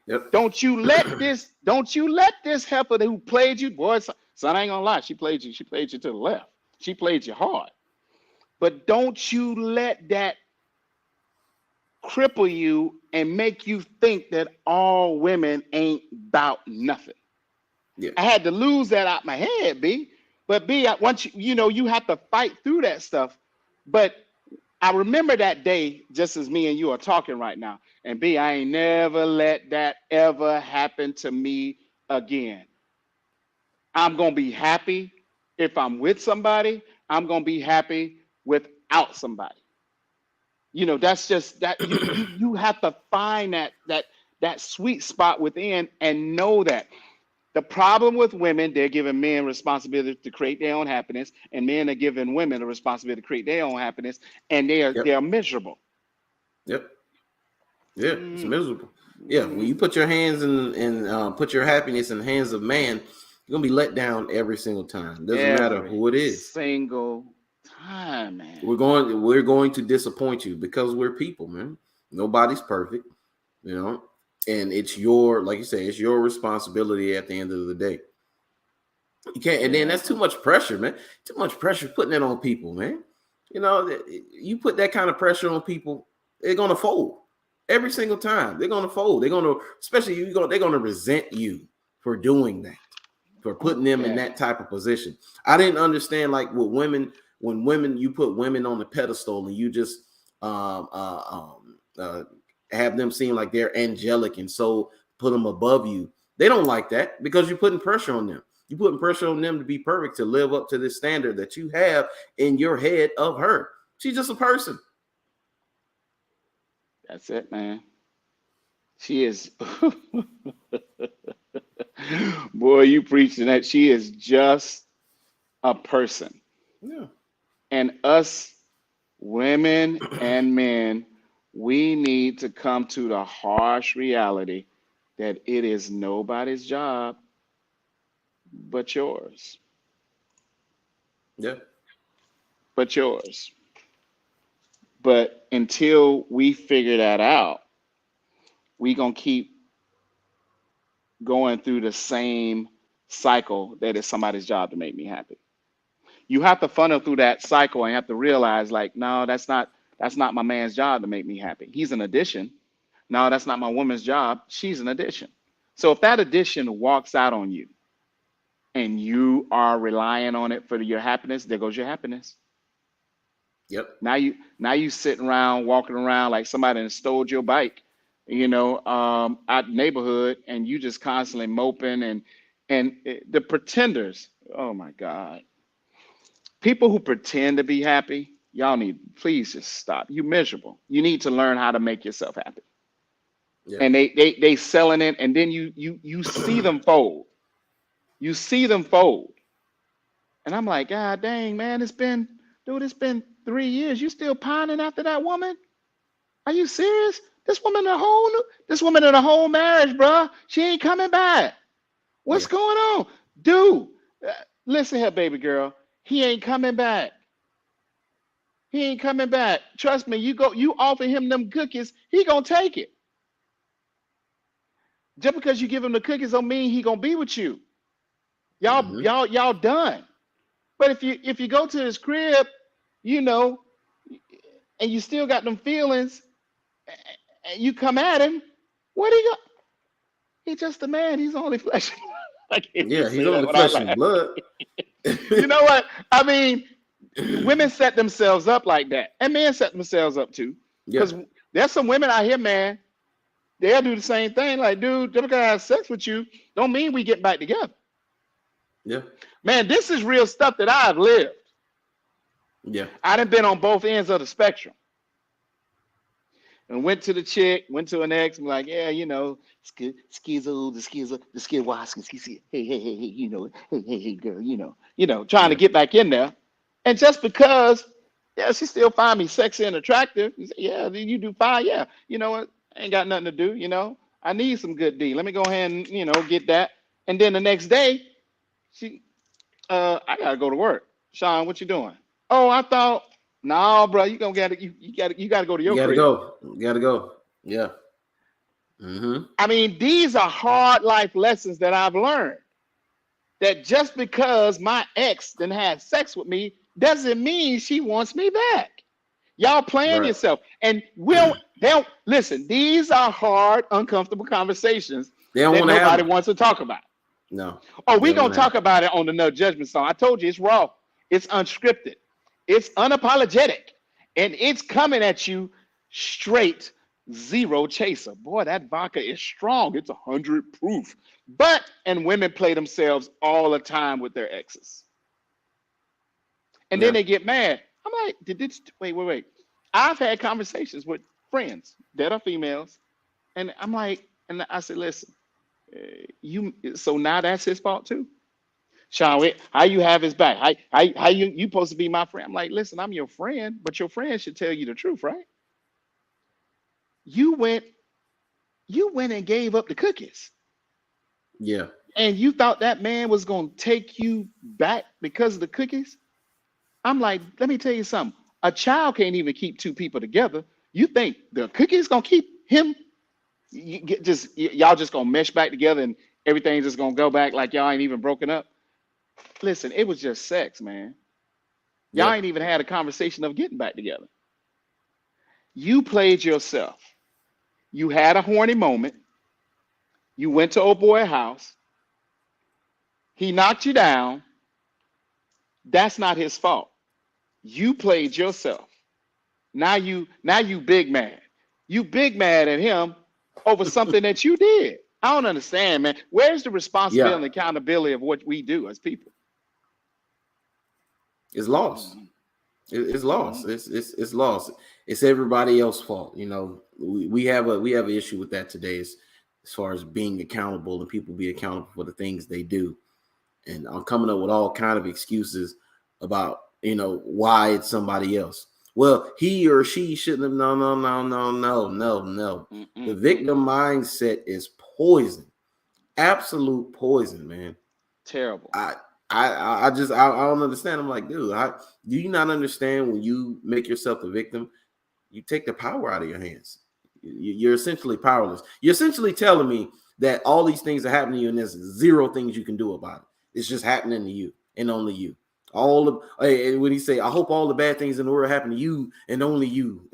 B: Yep.
A: Don't you let this heifer who played you, boy, son, I ain't gonna lie, she played you to the left. She played you hard. But don't you let that cripple you and make you think that all women ain't about nothing. Yeah. I had to lose that out my head, B. But B, once you have to fight through that stuff. But I remember that day, just as me and you are talking right now. And B, I ain't never let that ever happen to me again. I'm gonna be happy if I'm with somebody. I'm gonna be happy without somebody. You know, that's just that you have to find that sweet spot within and know that. The problem with women, they're giving men responsibility to create their own happiness, and men are giving women the responsibility to create their own happiness, and they are miserable.
B: Yep. Yeah, it's miserable. Yeah, when you put your hands and put your happiness in the hands of man, you're gonna be let down every single time. Doesn't matter who it is.
A: Single time, man.
B: We're going to disappoint you because we're people, man. Nobody's perfect, you know. And it's like you say, it's your responsibility at the end of the day. You can't, and then that's too much pressure, man. Too much pressure putting it on people, man. You know, you put that kind of pressure on people, they're gonna fold every single time. They're gonna fold. They're gonna, they're gonna resent you for doing that, for putting them in that type of position. I didn't understand, like, with women, when you put women on the pedestal and you just have them seem like they're angelic and so put them above you. They don't like that because you're putting pressure on them. You're putting pressure on them to be perfect, to live up to this standard that you have in your head of her. She's just a person.
A: That's it, man. She is. Boy, you preaching that. She is just a person.
B: Yeah.
A: And us women and men, we need to come to the harsh reality that it is nobody's job but yours.
B: Yeah.
A: But yours. But until we figure that out, we're going to keep going through the same cycle that it's somebody's job to make me happy. You have to funnel through that cycle and you have to realize, like, no, that's not my man's job to make me happy. He's an addition. No, that's not my woman's job. She's an addition. So if that addition walks out on you and you are relying on it for your happiness, there goes your happiness.
B: Yep.
A: Now you sitting around, walking around like somebody done stole your bike, out neighborhood, and you just constantly moping and the pretenders. Oh my God. People who pretend to be happy, y'all please just stop. You're miserable. You need to learn how to make yourself happy. Yeah. And they selling it, and then you see them fold. You see them fold. And I'm like, God dang, man, it's been 3 years. You still pining after that woman? Are you serious? This woman in a whole marriage, bro. She ain't coming back. What's going on? Dude, listen here, baby girl. He ain't coming back. He ain't coming back. Trust me, you offer him them cookies, he gonna take it. Just because you give him the cookies don't mean he gonna be with you.
B: Hmm.
A: Y'all done. But if you go to his crib, you know, and you still got them feelings, and you come at him, what he got? He's just a man. He's only flesh. I can't even
B: Yeah, he's
A: say that
B: only
A: without
B: flesh and
A: laughing.
B: blood.
A: You know what? I mean, women set themselves up like that, and men set themselves up too.
B: Yeah,
A: Because there's some women out here, man. They'll do the same thing. Like, dude, just because I have sex with you, don't mean we get back together.
B: yeah,
A: Man, this is real stuff that I've lived.
B: yeah,
A: I done been on both ends of the spectrum. And went to the chick, went to an ex, and like, yeah, schizo, the schizo, hey, hey, girl, trying to
B: yeah,
A: get back in there. And just because, yeah, she still find me sexy and attractive, you say, yeah, you do fine, yeah. You know what? I ain't got nothing to do, I need some good D. Let me go ahead and, get that. And then the next day, she, I gotta go to work. Sean, what you doing? Oh, I thought, no, bro, you gonna get it. You gotta go to
B: you
A: your
B: gotta
A: crib.
B: go. You gotta go. Yeah. Hmm.
A: I mean, these are hard life lessons that I've learned. That just because my ex didn't have sex with me doesn't mean she wants me back. Y'all playing
B: Right.
A: yourself. And they'll listen, these are hard, uncomfortable conversations
B: They don't
A: that
B: want to have
A: nobody
B: them.
A: wants to talk about.
B: No,
A: Oh,
B: they
A: we
B: don't
A: gonna
B: want to have
A: talk
B: them.
A: about it on the No Judgment song. I told you it's raw, it's unscripted, it's unapologetic, and it's coming at you straight zero chaser. Boy, that vodka is strong. It's 100 proof. And women play themselves all the time with their exes. And then
B: Yeah.
A: they get mad. I'm like, did this wait. I've had conversations with friends that are females, and I'm like, and I said, listen, you so now that's his fault too. Sean, how you have his back? How you supposed to be my friend? I'm like, listen, I'm your friend, but your friend should tell you the truth, right? You went, you went and gave up the cookies,
B: Yeah.
A: and you thought that man was gonna take you back because of the cookies. I'm like, let me tell you something. A child can't even keep two people together. You think the cookies gonna keep him? Y'all just gonna mesh back together, and everything's just gonna go back like y'all ain't even broken up. Listen, it was just sex, man. Y'all
B: Yeah.
A: ain't even had a conversation of getting back together. You played yourself. You had a horny moment. You went to old boy house. He knocked you down. That's not his fault. You played yourself. Now you big mad. You big mad at him over something that you did. I don't understand, man. Where's the responsibility
B: Yeah.
A: and accountability of what we do as people?
B: It's lost.
A: Mhm,
B: It's lost.
A: mhm.
B: It's lost. It's everybody else's fault. We have an issue with that today, as far as being accountable and people be accountable for the things they do. And I'm coming up with all kind of excuses about why it's somebody else. Well, he or she shouldn't have. No, no, no, no, no, no, no. The
A: Mm-mm,
B: victim
A: mm-mm.
B: mindset is poison, absolute poison, man.
A: Terrible.
B: I I don't understand. I'm like, dude, do you not understand when you make yourself the victim, you take the power out of your hands. You're essentially powerless. You're essentially telling me that all these things are happening to you, and there's zero things you can do about it. It's just happening to you and only you. All of when he say, I hope all the bad things in the world happen to you and only you.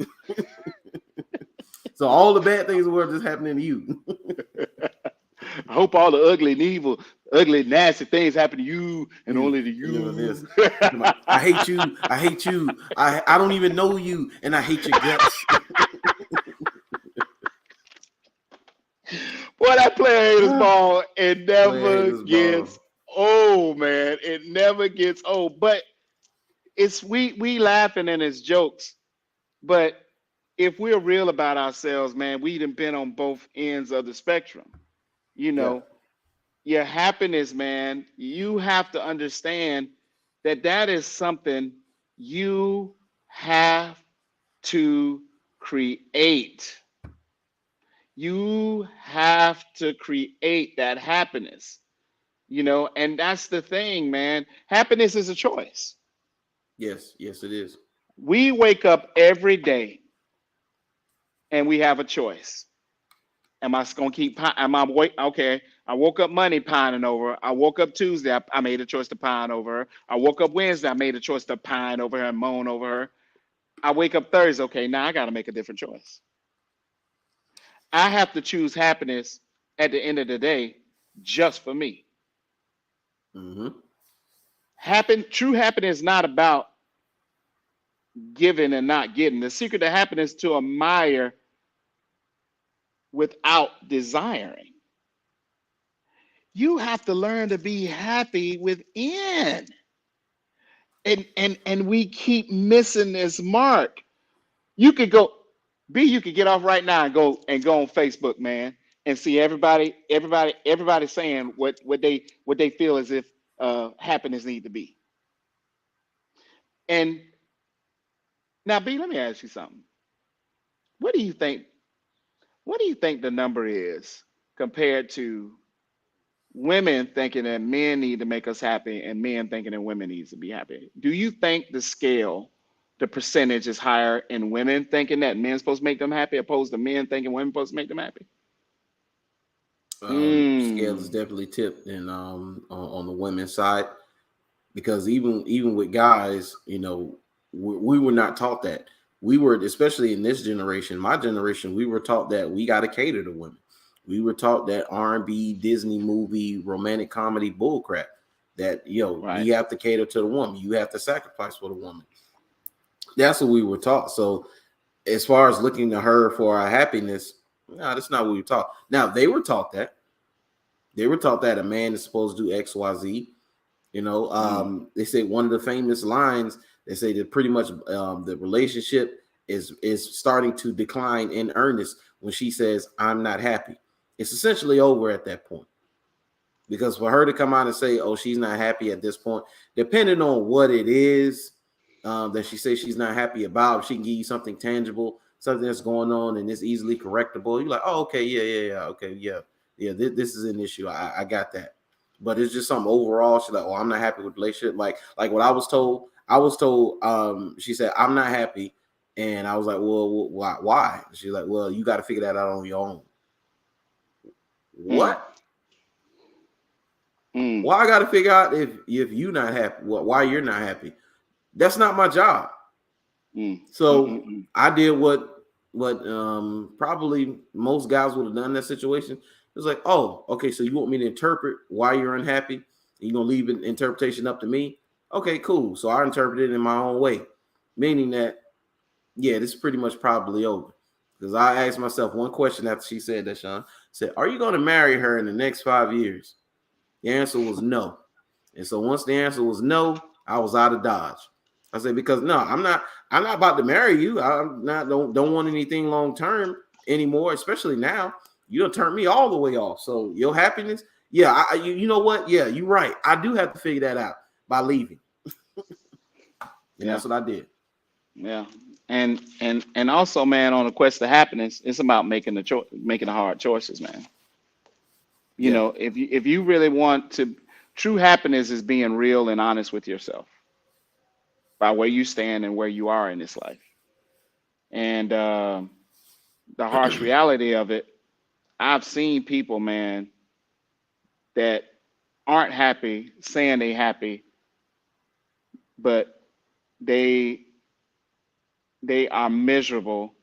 B: So all the bad things in the world just happening to you.
A: I hope all the ugly and evil, ugly, nasty things happen to you and
B: You
A: only to
B: and then this.
A: you.
B: I hate you. I hate you. I don't even know you, and I hate your guts.
A: Boy, that player haters ball, it
B: Player
A: never
B: haters ball.
A: gets old, man. It never gets old. But it's we laughing and it's jokes. But if we're real about ourselves, man, we done been on both ends of the spectrum. You
B: Yeah.
A: know, your happiness, man, you have to understand that that is something you have to create. You have to create that happiness, and that's the thing, man. Happiness is a choice.
B: Yes. Yes, it is.
A: We wake up every day and we have a choice. Am I gonna keep? Am I wait? Okay, I woke up Monday pining over her. I woke up Tuesday. I made a choice to pine over her. I woke up Wednesday. I made a choice to pine over her and moan over her. I wake up Thursday. Okay, now I got to make a different choice. I have to choose happiness at the end of the day, just for me.
B: Mm-hmm.
A: True happiness is not about giving and not getting. The secret to happiness is to admire without desiring. You have to learn to be happy within. And we keep missing this mark. You could go, you could get off right now and go on Facebook, man, and see everybody saying what they feel as if happiness need to be. And now, B, let me ask you something. What do you think? What do you think the number is compared to women thinking that men need to make us happy and men thinking that women needs to be happy? Do you think the scale, the percentage is higher in women thinking that men's supposed to make them happy opposed to men thinking women supposed to make them happy?
B: Scale is definitely tipped in on the women's side, because even with guys, we were not taught that. We were, especially in this generation, my generation, we were taught that we got to cater to women. We were taught that R&B, Disney movie, romantic comedy bullcrap. That
A: Right.
B: you have to cater to the woman. You have to sacrifice for the woman. That's what we were taught. So as far as looking to her for our happiness, no, that's not what we were taught. Now they were taught that. They were taught that a man is supposed to do X, Y, Z. They say one of the famous lines. They say that pretty much the relationship is starting to decline in earnest when she says, "I'm not happy." It's essentially over at that point. Because for her to come out and say, "Oh, she's not happy at this point," depending on what it is that she says she's not happy about, if she can give you something tangible, something that's going on and it's easily correctable, you're like, "Oh, okay, yeah, okay, yeah. This is an issue. I got that." But it's just something overall. She's like, "Oh, I'm not happy with the relationship." Like what I was told. She said, "I'm not happy," and I was like, "Well, why?" She's like, "Well, you got to figure that out on your own." What? Why I got to figure out if you're not happy, why you're not happy? That's not my job. So I did what probably most guys would have done in that situation. It was like, "Oh, okay, so you want me to interpret why you're unhappy? You're gonna leave an interpretation up to me? Okay, cool." So I interpreted it in my own way, meaning that, yeah, this is pretty much probably over. Because I asked myself one question after she said that, Sean. Said, "Are you going to marry her in the next 5 years?" The answer was no. And so once the answer was no, I was out of Dodge. I said, because no, I'm not about to marry you. I'm not don't want anything long term anymore, especially now. You don't turn me all the way off. So your happiness, yeah, you know what? Yeah, you're right. I do have to figure that out by leaving. That's what I did.
A: Yeah. And also, man, on the quest to happiness, it's about making the hard choices, man. If you really want to, true happiness is being real and honest with yourself by where you stand and where you are in this life. And the harsh reality of it, I've seen people, man, that aren't happy, saying they happy, but they are miserable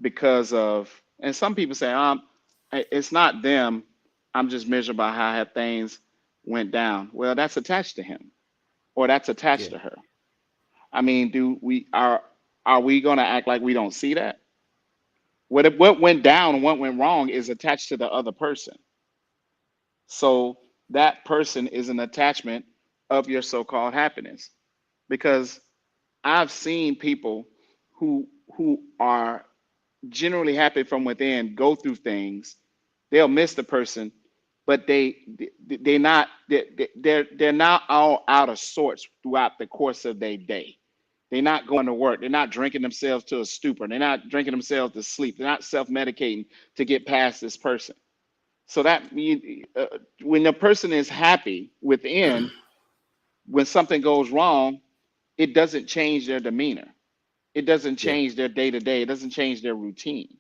A: because of, and some people say, it's not them. I'm just miserable by how things went down. Well, that's attached to him, or that's attached to her. I mean, are we going to act like we don't see that? What went down and what went wrong is attached to the other person. So that person is an attachment of your so-called happiness. Because I've seen people who are generally happy from within go through things. They'll miss the person, but they're not all out of sorts throughout the course of their day. They're not going to work. They're not drinking themselves to a stupor. They're not drinking themselves to sleep. They're not self-medicating to get past this person. So that when the person is happy within, when something goes wrong, it doesn't change their demeanor. It doesn't
B: Yeah.
A: change their day to day. It doesn't change their routine.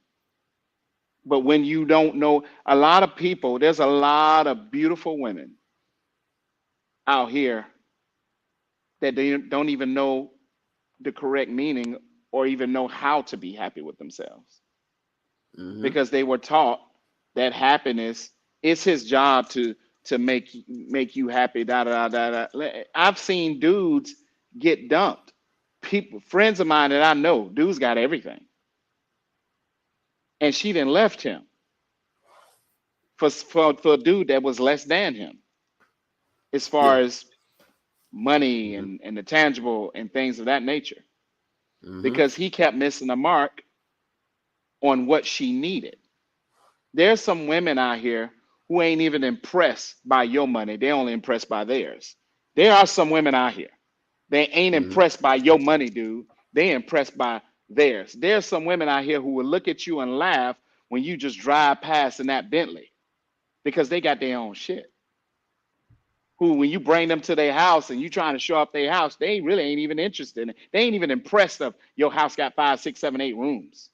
A: But when you don't know, a lot of people, there's a lot of beautiful women out here that they don't even know the correct meaning or even know how to be happy with themselves
B: Mm-hmm.
A: because they were taught that happiness is his job to make you happy. Da da da da. I've seen dudes get dumped. People, friends of mine that I know, dudes got everything, and she didn't left him for a dude that was less than him as
B: Yeah.
A: far as money
B: Mm-hmm.
A: and the tangible and things of that nature
B: Mm-hmm.
A: because he kept missing the mark on what she needed. There's some women out here who ain't even impressed by your money. They're only impressed by theirs. There are some women out here. They ain't
B: Mm-hmm.
A: impressed by your money, dude. They impressed by theirs. There's some women out here who will look at you and laugh when you just drive past in that Bentley because they got their own shit. Who, when you bring them to their house and you trying to show up their house, they really ain't even interested in it. They ain't even impressed of your house got 5, 6, 7, 8 rooms.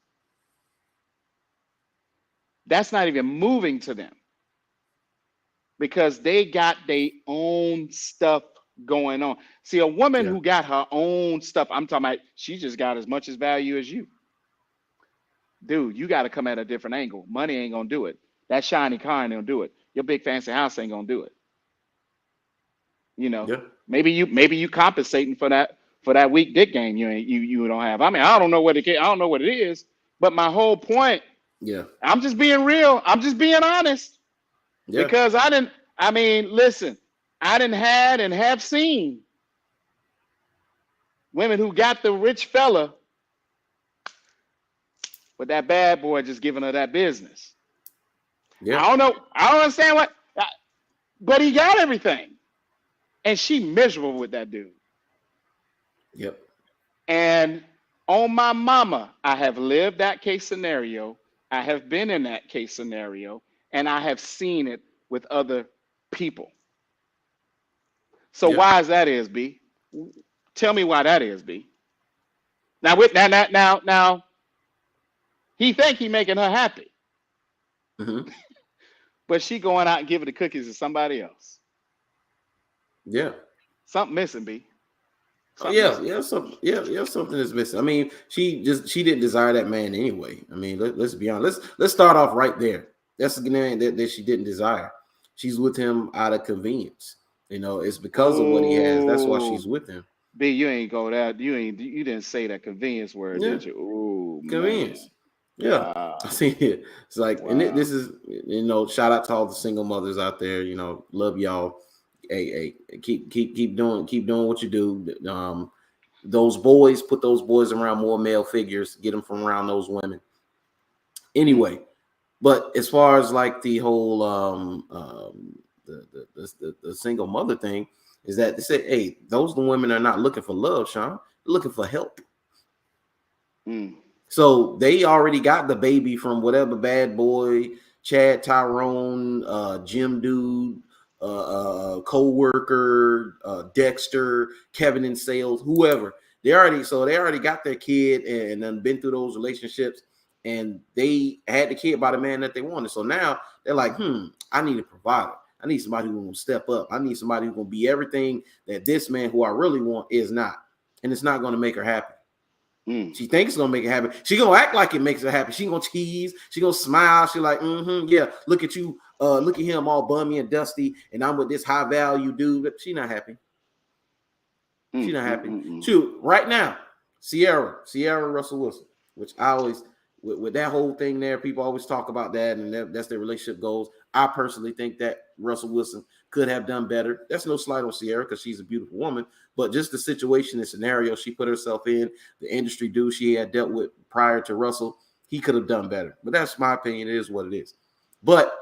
A: That's not even moving to them because they got their own stuff going on. See, a woman
B: Yeah.
A: who got her own stuff, I'm talking about, she just got as much as value as you. Dude, you got to come at a different angle. Money ain't gonna do it. That shiny car ain't gonna do it. Your big fancy house ain't gonna do it. You know,
B: Yeah.
A: maybe you compensating for that weak dick game you don't have. I mean, I don't know I don't know what it is, but my whole point,
B: Yeah.
A: I'm just being real. I'm just being honest
B: Yeah.
A: because I didn't. I mean, listen, I didn't had and have seen women who got the rich fella, but that bad boy just giving her that business.
B: Yeah.
A: I don't know. I don't understand but he got everything, and she miserable with that dude.
B: Yep.
A: And on my mama, I have lived that case scenario. I have been in that case scenario, and I have seen it with other people. So
B: Yeah.
A: why is that is B? Tell me why that is B. Now, he think he making her happy,
B: Mm-hmm.
A: but she going out and giving the cookies to somebody else.
B: Yeah.
A: Something missing, B.
B: Oh
A: Something
B: yeah,
A: missing.
B: yeah, yeah, something is missing. I mean, she didn't desire that man anyway. I mean, let's be honest. Let's start off right there. That's the man that she didn't desire. She's with him out of convenience. You know, it's because of what he has. That's why
A: Oh,
B: she's with him.
A: B, you ain't go that. You didn't say that convenience word,
B: Yeah,
A: did you? Oh
B: convenience.
A: man.
B: Yeah,
A: Wow.
B: I see it. It's like, and
A: Wow.
B: this is, shout out to all the single mothers out there. Love y'all. Hey, keep doing what you do. Those boys, put those boys around more male figures, get them from around those women.
A: Mm.
B: Anyway, but as far as like the whole the single mother thing is that they said, hey, those the women are not looking for love, Sean. They're looking for help.
A: Mm.
B: So they already got the baby from whatever bad boy, Chad Tyrone, Jim Dude, co-worker, Dexter, Kevin in sales, whoever. They already got their kid and then been through those relationships, and they had the kid by the man that they wanted. So now they're like, I need a provider. I need somebody who's gonna step up. I need somebody who's gonna be everything that this man who I really want is not. And it's not gonna make her happy.
A: Mm.
B: She thinks it's gonna make it happen. She gonna act like it makes her happy. She gonna tease. She gonna smile. She like, yeah. Look at you. Look at him all bummy and dusty, and I'm with this high value dude. But she not happy. She
A: Mm.
B: not
A: Mm.
B: happy.
A: Mm. Mm.
B: Shoot, right now, Sierra Russell Wilson, which I always with that whole thing there, people always talk about that, and that's their relationship goals. I personally think that Russell Wilson could have done better. That's no slight on Sierra because she's a beautiful woman, but just the situation and scenario she put herself in, the industry dude she had dealt with prior to Russell, he could have done better. But that's my opinion. It is what it is. But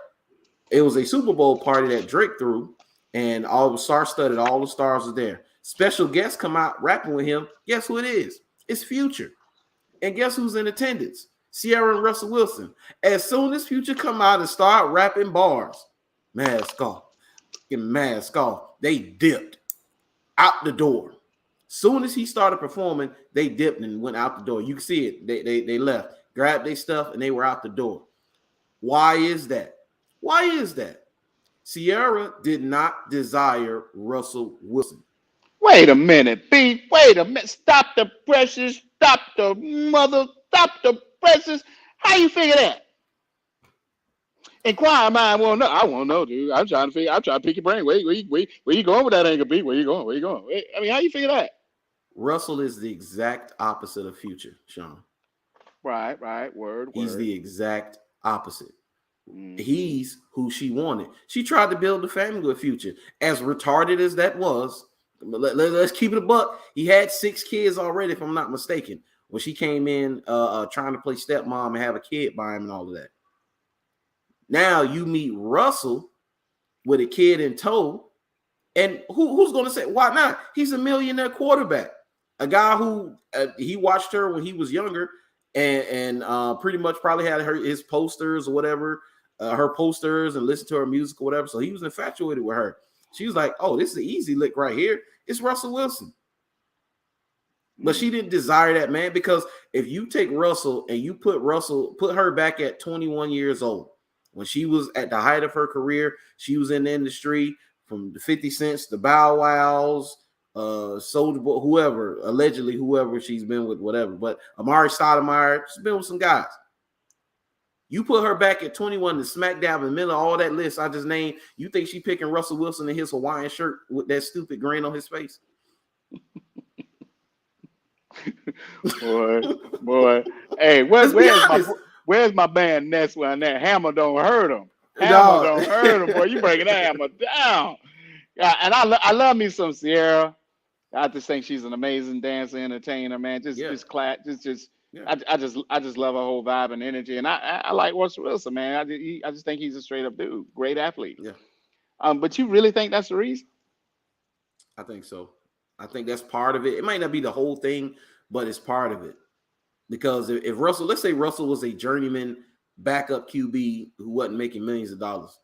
B: it was a Super Bowl party that Drake threw, and all the star-studded, all the stars are there. Special guests come out rapping with him. Guess who it is? It's Future. And guess who's in attendance? Sierra and Russell Wilson. As soon as Future come out and start rapping bars, mask off, get mask off, they dipped out the door. Soon as he started performing, they dipped and went out the door. You can see it. They left, grabbed their stuff, and they were out the door. Why is that? Why is that? Ciara did not desire Russell Wilson.
A: Wait a minute, B. Wait a minute. Stop the presses. Stop the mother. Stop the presses. How you figure that? Inquire mind won't know. I won't know, dude. I'm trying to pick your brain. Where you going with that angle, B? Where you going? Where you going? I mean, how you figure that?
B: Russell is the exact opposite of Future, Sean.
A: Right. Word.
B: He's the exact opposite.
A: Mm-hmm.
B: He's who she wanted. She tried to build a family with Future. As retarded as that was, let's keep it a buck. He had 6 kids already, if I'm not mistaken, when she came in trying to play stepmom and have a kid by him and all of that. Now you meet Russell with a kid in tow, and who's going to say, why not? He's a millionaire quarterback, a guy who he watched her when he was younger and pretty much probably had his posters or whatever, her posters, and listened to her music or whatever. So he was infatuated with her. She was like, oh, this is an easy lick right here. It's Russell Wilson. But she didn't desire that, man, because if you take Russell and you put her back at 21 years old, when she was at the height of her career, she was in the industry from the 50 Cents, the Bow Wows, Soulja Boy, whoever she's been with, whatever. But Amari Stoudemire, she's been with some guys. You put her back at 21 to smack dab in the middle of all that list I just named. You think she picking Russell Wilson in his Hawaiian shirt with that stupid grin on his face?
A: boy. Hey, where's my band Ness when that hammer don't hurt him? Don't hurt him, boy. You breaking that hammer down. Yeah, and I love me some Ciara. I just think she's an amazing dancer, entertainer, man. Just
B: Yeah.
A: I just love her whole vibe and energy, and I like Russell Wilson, man. I just think he's a straight up dude, great athlete.
B: Yeah.
A: But you really think that's the reason?
B: I think so. I think that's part of it. It might not be the whole thing, but it's part of it. Because if Russell, let's say Russell was a journeyman backup QB who wasn't making millions of dollars,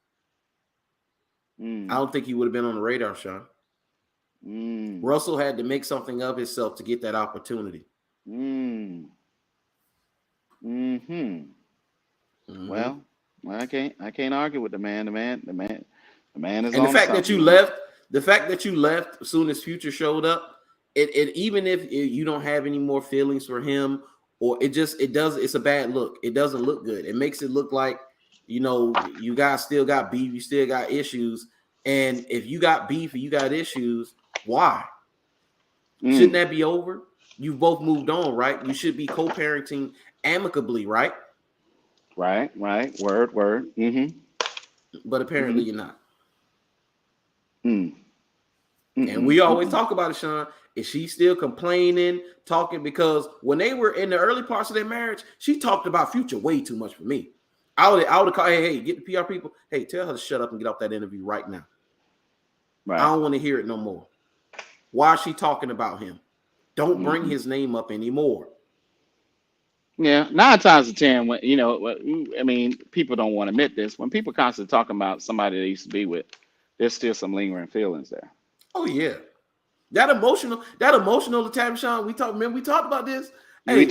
B: I don't think he would have been on the radar, Sean. Russell had to make something of himself to get that opportunity.
A: Well, I can't argue with the man. The man is.
B: And the fact that you left as soon as Future showed up, it even if you don't have any more feelings for him, or it's a bad look. It doesn't look good. It makes it look like, you guys still got beef, you still got issues. And if you got beef and you got issues, why? Shouldn't that be over? You've both moved on, right? You should be co-parenting amicably, right?
A: Right. Word.
B: But apparently you're not.
A: And
B: we always talk about it, Sean. Is she still complaining, talking? Because when they were in the early parts of their marriage, she talked about Future way too much for me. I would have called, hey, get the PR people. Hey, tell her to shut up and get off that interview right now. Right. I don't want to hear it no more. Why is she talking about him? Don't bring his name up anymore.
A: Yeah, 9 times out of 10, when people don't want to admit this. When people constantly talking about somebody they used to be with, there's still some lingering feelings there.
B: Oh yeah, that emotional attachment, Sean. We talked about this. Hey,
A: we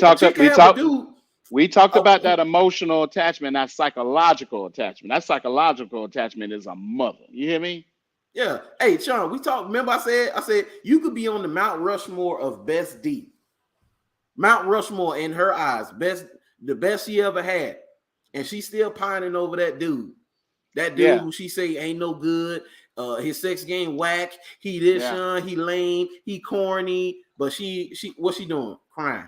A: talked about that emotional attachment, that psychological attachment. That psychological attachment is a mother. You hear me?
B: Yeah. Hey, Sean, we talked. Remember, I said you could be on the Mount Rushmore of best D. Mount Rushmore in her eyes, the best she ever had, and she's still pining over that dude. That dude who she say ain't no good. His sex game whack. He this, Sean. He lame. He corny. But she what's she doing? Crying.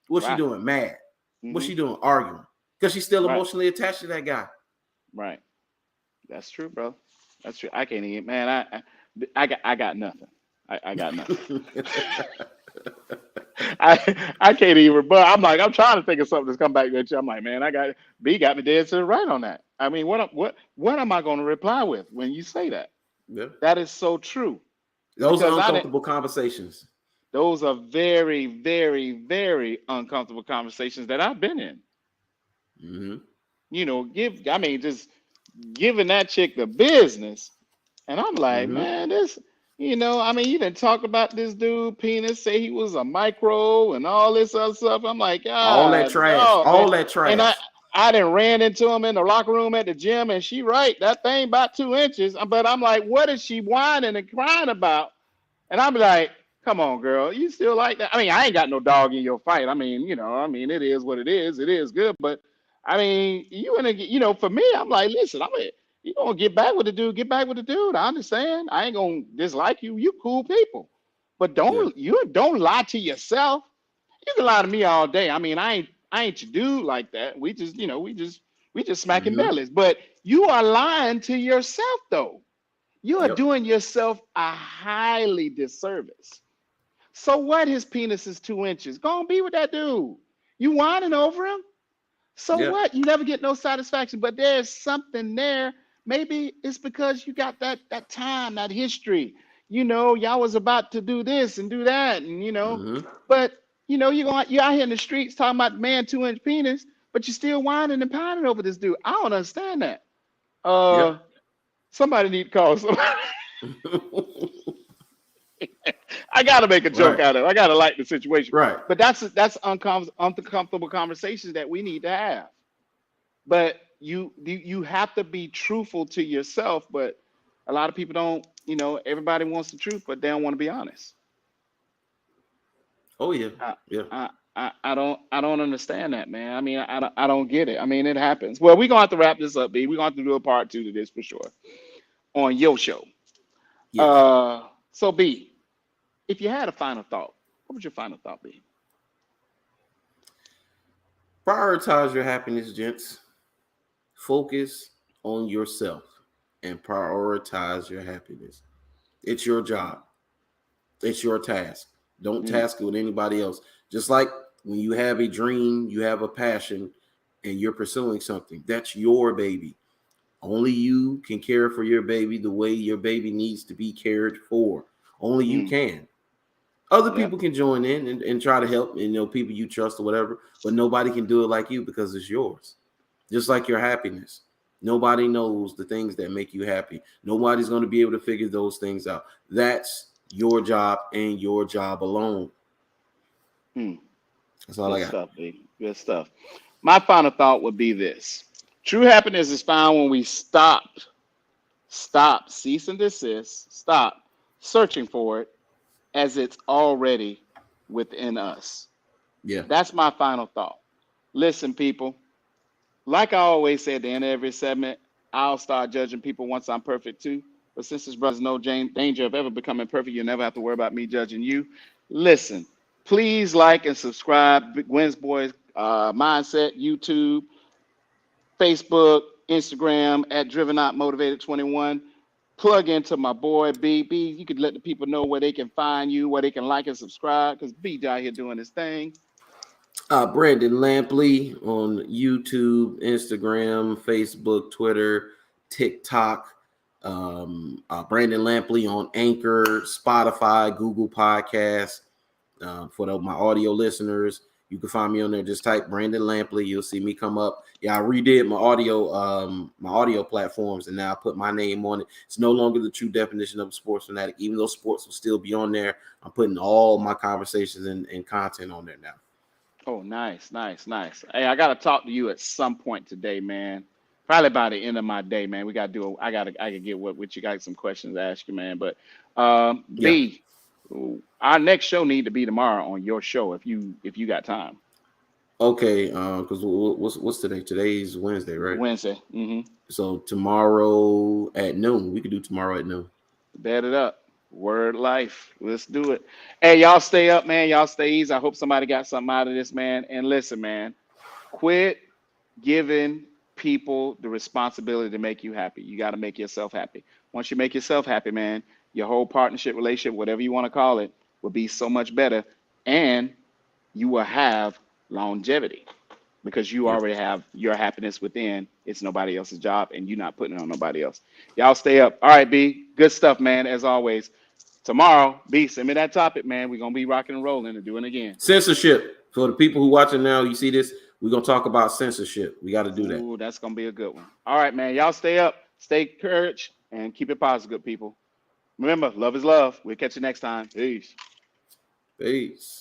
B: What's she doing? Mad. What's she doing? Arguing. Because she's still emotionally attached to that guy.
A: Right. That's true, bro. That's true. I can't even, man. I got nothing. I got nothing. I can't even. But I'm trying to think of something that's come back with you. I'm like, man, B got me dead to the right on that. I mean, what am I going to reply with when you say that? Yeah. That is so true.
B: Those are uncomfortable conversations.
A: Those are very, very, very uncomfortable conversations that I've been in. Just giving that chick the business, and I'm like, man, I mean, you didn't talk about this dude penis, say he was a micro and all this other stuff. I'm like,
B: All that
A: God,
B: trash,
A: dog, man.
B: all that
A: And I,
B: trash.
A: I done ran into him in the locker room at the gym, and she right, that thing about 2 inches. But I'm like, what is she whining and crying about? And I'm like, come on, girl, you still like that? I mean, I ain't got no dog in your fight. I mean, I mean, it is what it is. It is good, but I mean, for me, I'm like, listen, you gonna get back with the dude, get back with the dude. I understand. I ain't gonna dislike you. You cool people, but
B: Yeah.
A: don't lie to yourself. You can lie to me all day. I mean, I ain't your dude like that. We just smacking
B: Hmm.
A: bellies. But you are lying to yourself though. You are
B: Yep.
A: doing yourself a highly disservice. So what? His penis is 2 inches. Go and be with that dude. You whining over him? So
B: Yeah.
A: what? You never get no satisfaction. But there's something there. Maybe it's because you got that time, that history. Y'all was about to do this and do that, and.
B: Hmm.
A: But you're out here in the streets talking about man 2 inch penis, but you're still whining and pining over this dude. I don't understand that.
B: Yep.
A: Uh, somebody need to call somebody. I gotta make a joke
B: Right.
A: out of it. I gotta lighten the situation.
B: Right.
A: But that's uncomfortable conversations that we need to have. But you have to be truthful to yourself. But a lot of people don't. Everybody wants the truth, but they don't want to be honest.
B: Oh yeah.
A: I,
B: Yeah.
A: I don't understand that, man. I mean, I don't get it. I mean, it happens. Well, we're gonna have to wrap this up, B. We're gonna have to do a part two to this for sure on your show.
B: Yes.
A: So B, if you had a final thought, what would your final thought be?
B: Prioritize your happiness, gents. Focus on yourself and prioritize your happiness. It's your job. It's your task. Don't
A: Mm,
B: task it with anybody else. Just like when you have a dream, you have a passion, and you're pursuing something, that's your baby. Only you can care for your baby the way your baby needs to be cared for. Only you
A: mm,
B: can. Other
A: yep.
B: people can join in and try to help, and people you trust or whatever, but nobody can do it like you because it's yours. Just like your happiness. Nobody knows the things that make you happy. Nobody's going to be able to figure those things out. That's your job and your job alone.
A: Mm,
B: That's all
A: good
B: I got.
A: stuff, B. Good stuff. My final thought would be this: true happiness is found when we cease and desist, stop searching for it as it's already within us.
B: Yeah.
A: That's my final thought. Listen, people, like I always say at the end of every segment, I'll start judging people once I'm perfect too. But since this brother's no danger of ever becoming perfect, you'll never have to worry about me judging you. Listen, please like and subscribe. Gwen's Boys Mindset, YouTube, Facebook, Instagram at Driven Out Motivated 21. Plug into my boy BB. You could let the people know where they can find you, where they can like and subscribe, because B out here doing his thing.
B: Brandon Lampley on YouTube, Instagram, Facebook, Twitter, TikTok. Brandon Lampley on Anchor, Spotify, Google Podcasts. For my audio listeners, you can find me on there. Just type Brandon Lampley. You'll see me come up. Yeah, I redid my audio platforms, and now I put my name on it. It's no longer the true definition of a sports fanatic, even though sports will still be on there. I'm putting all my conversations and content on there now.
A: Oh, nice, nice, nice. Hey, I gotta talk to you at some point today, man. Probably by the end of my day, man. We gotta do. I gotta get with you. Got some questions to ask you, man. But
B: Yeah.
A: B, our next show need to be tomorrow on your show if you got time.
B: Okay. Because what's today? Today's Wednesday, right?
A: Wednesday.
B: So tomorrow at noon. We could do tomorrow at noon.
A: Bet it up. Word life. Let's do it. Hey, y'all stay up, man. Y'all stay easy. I hope somebody got something out of this, man. And listen, man. Quit giving people the responsibility to make you happy. You got to make yourself happy. Once you make yourself happy, man, your whole partnership, relationship, whatever you want to call it, will be so much better. And you will have longevity because you
B: Yep.
A: already have your happiness within. It's nobody else's job and you're not putting it on nobody else. Y'all stay up. All right, B. Good stuff, man. As always. Tomorrow, B, send me that topic, man. We're going to be rocking and rolling and doing it again.
B: Censorship. For the people who watching now, you see this. We're gonna talk about censorship. We got to do that.
A: Ooh, that's gonna be a good one. All right, man. Y'all stay up, stay courage, and keep it positive, good people. Remember, love is love. We'll catch you next time. Peace.
B: Peace.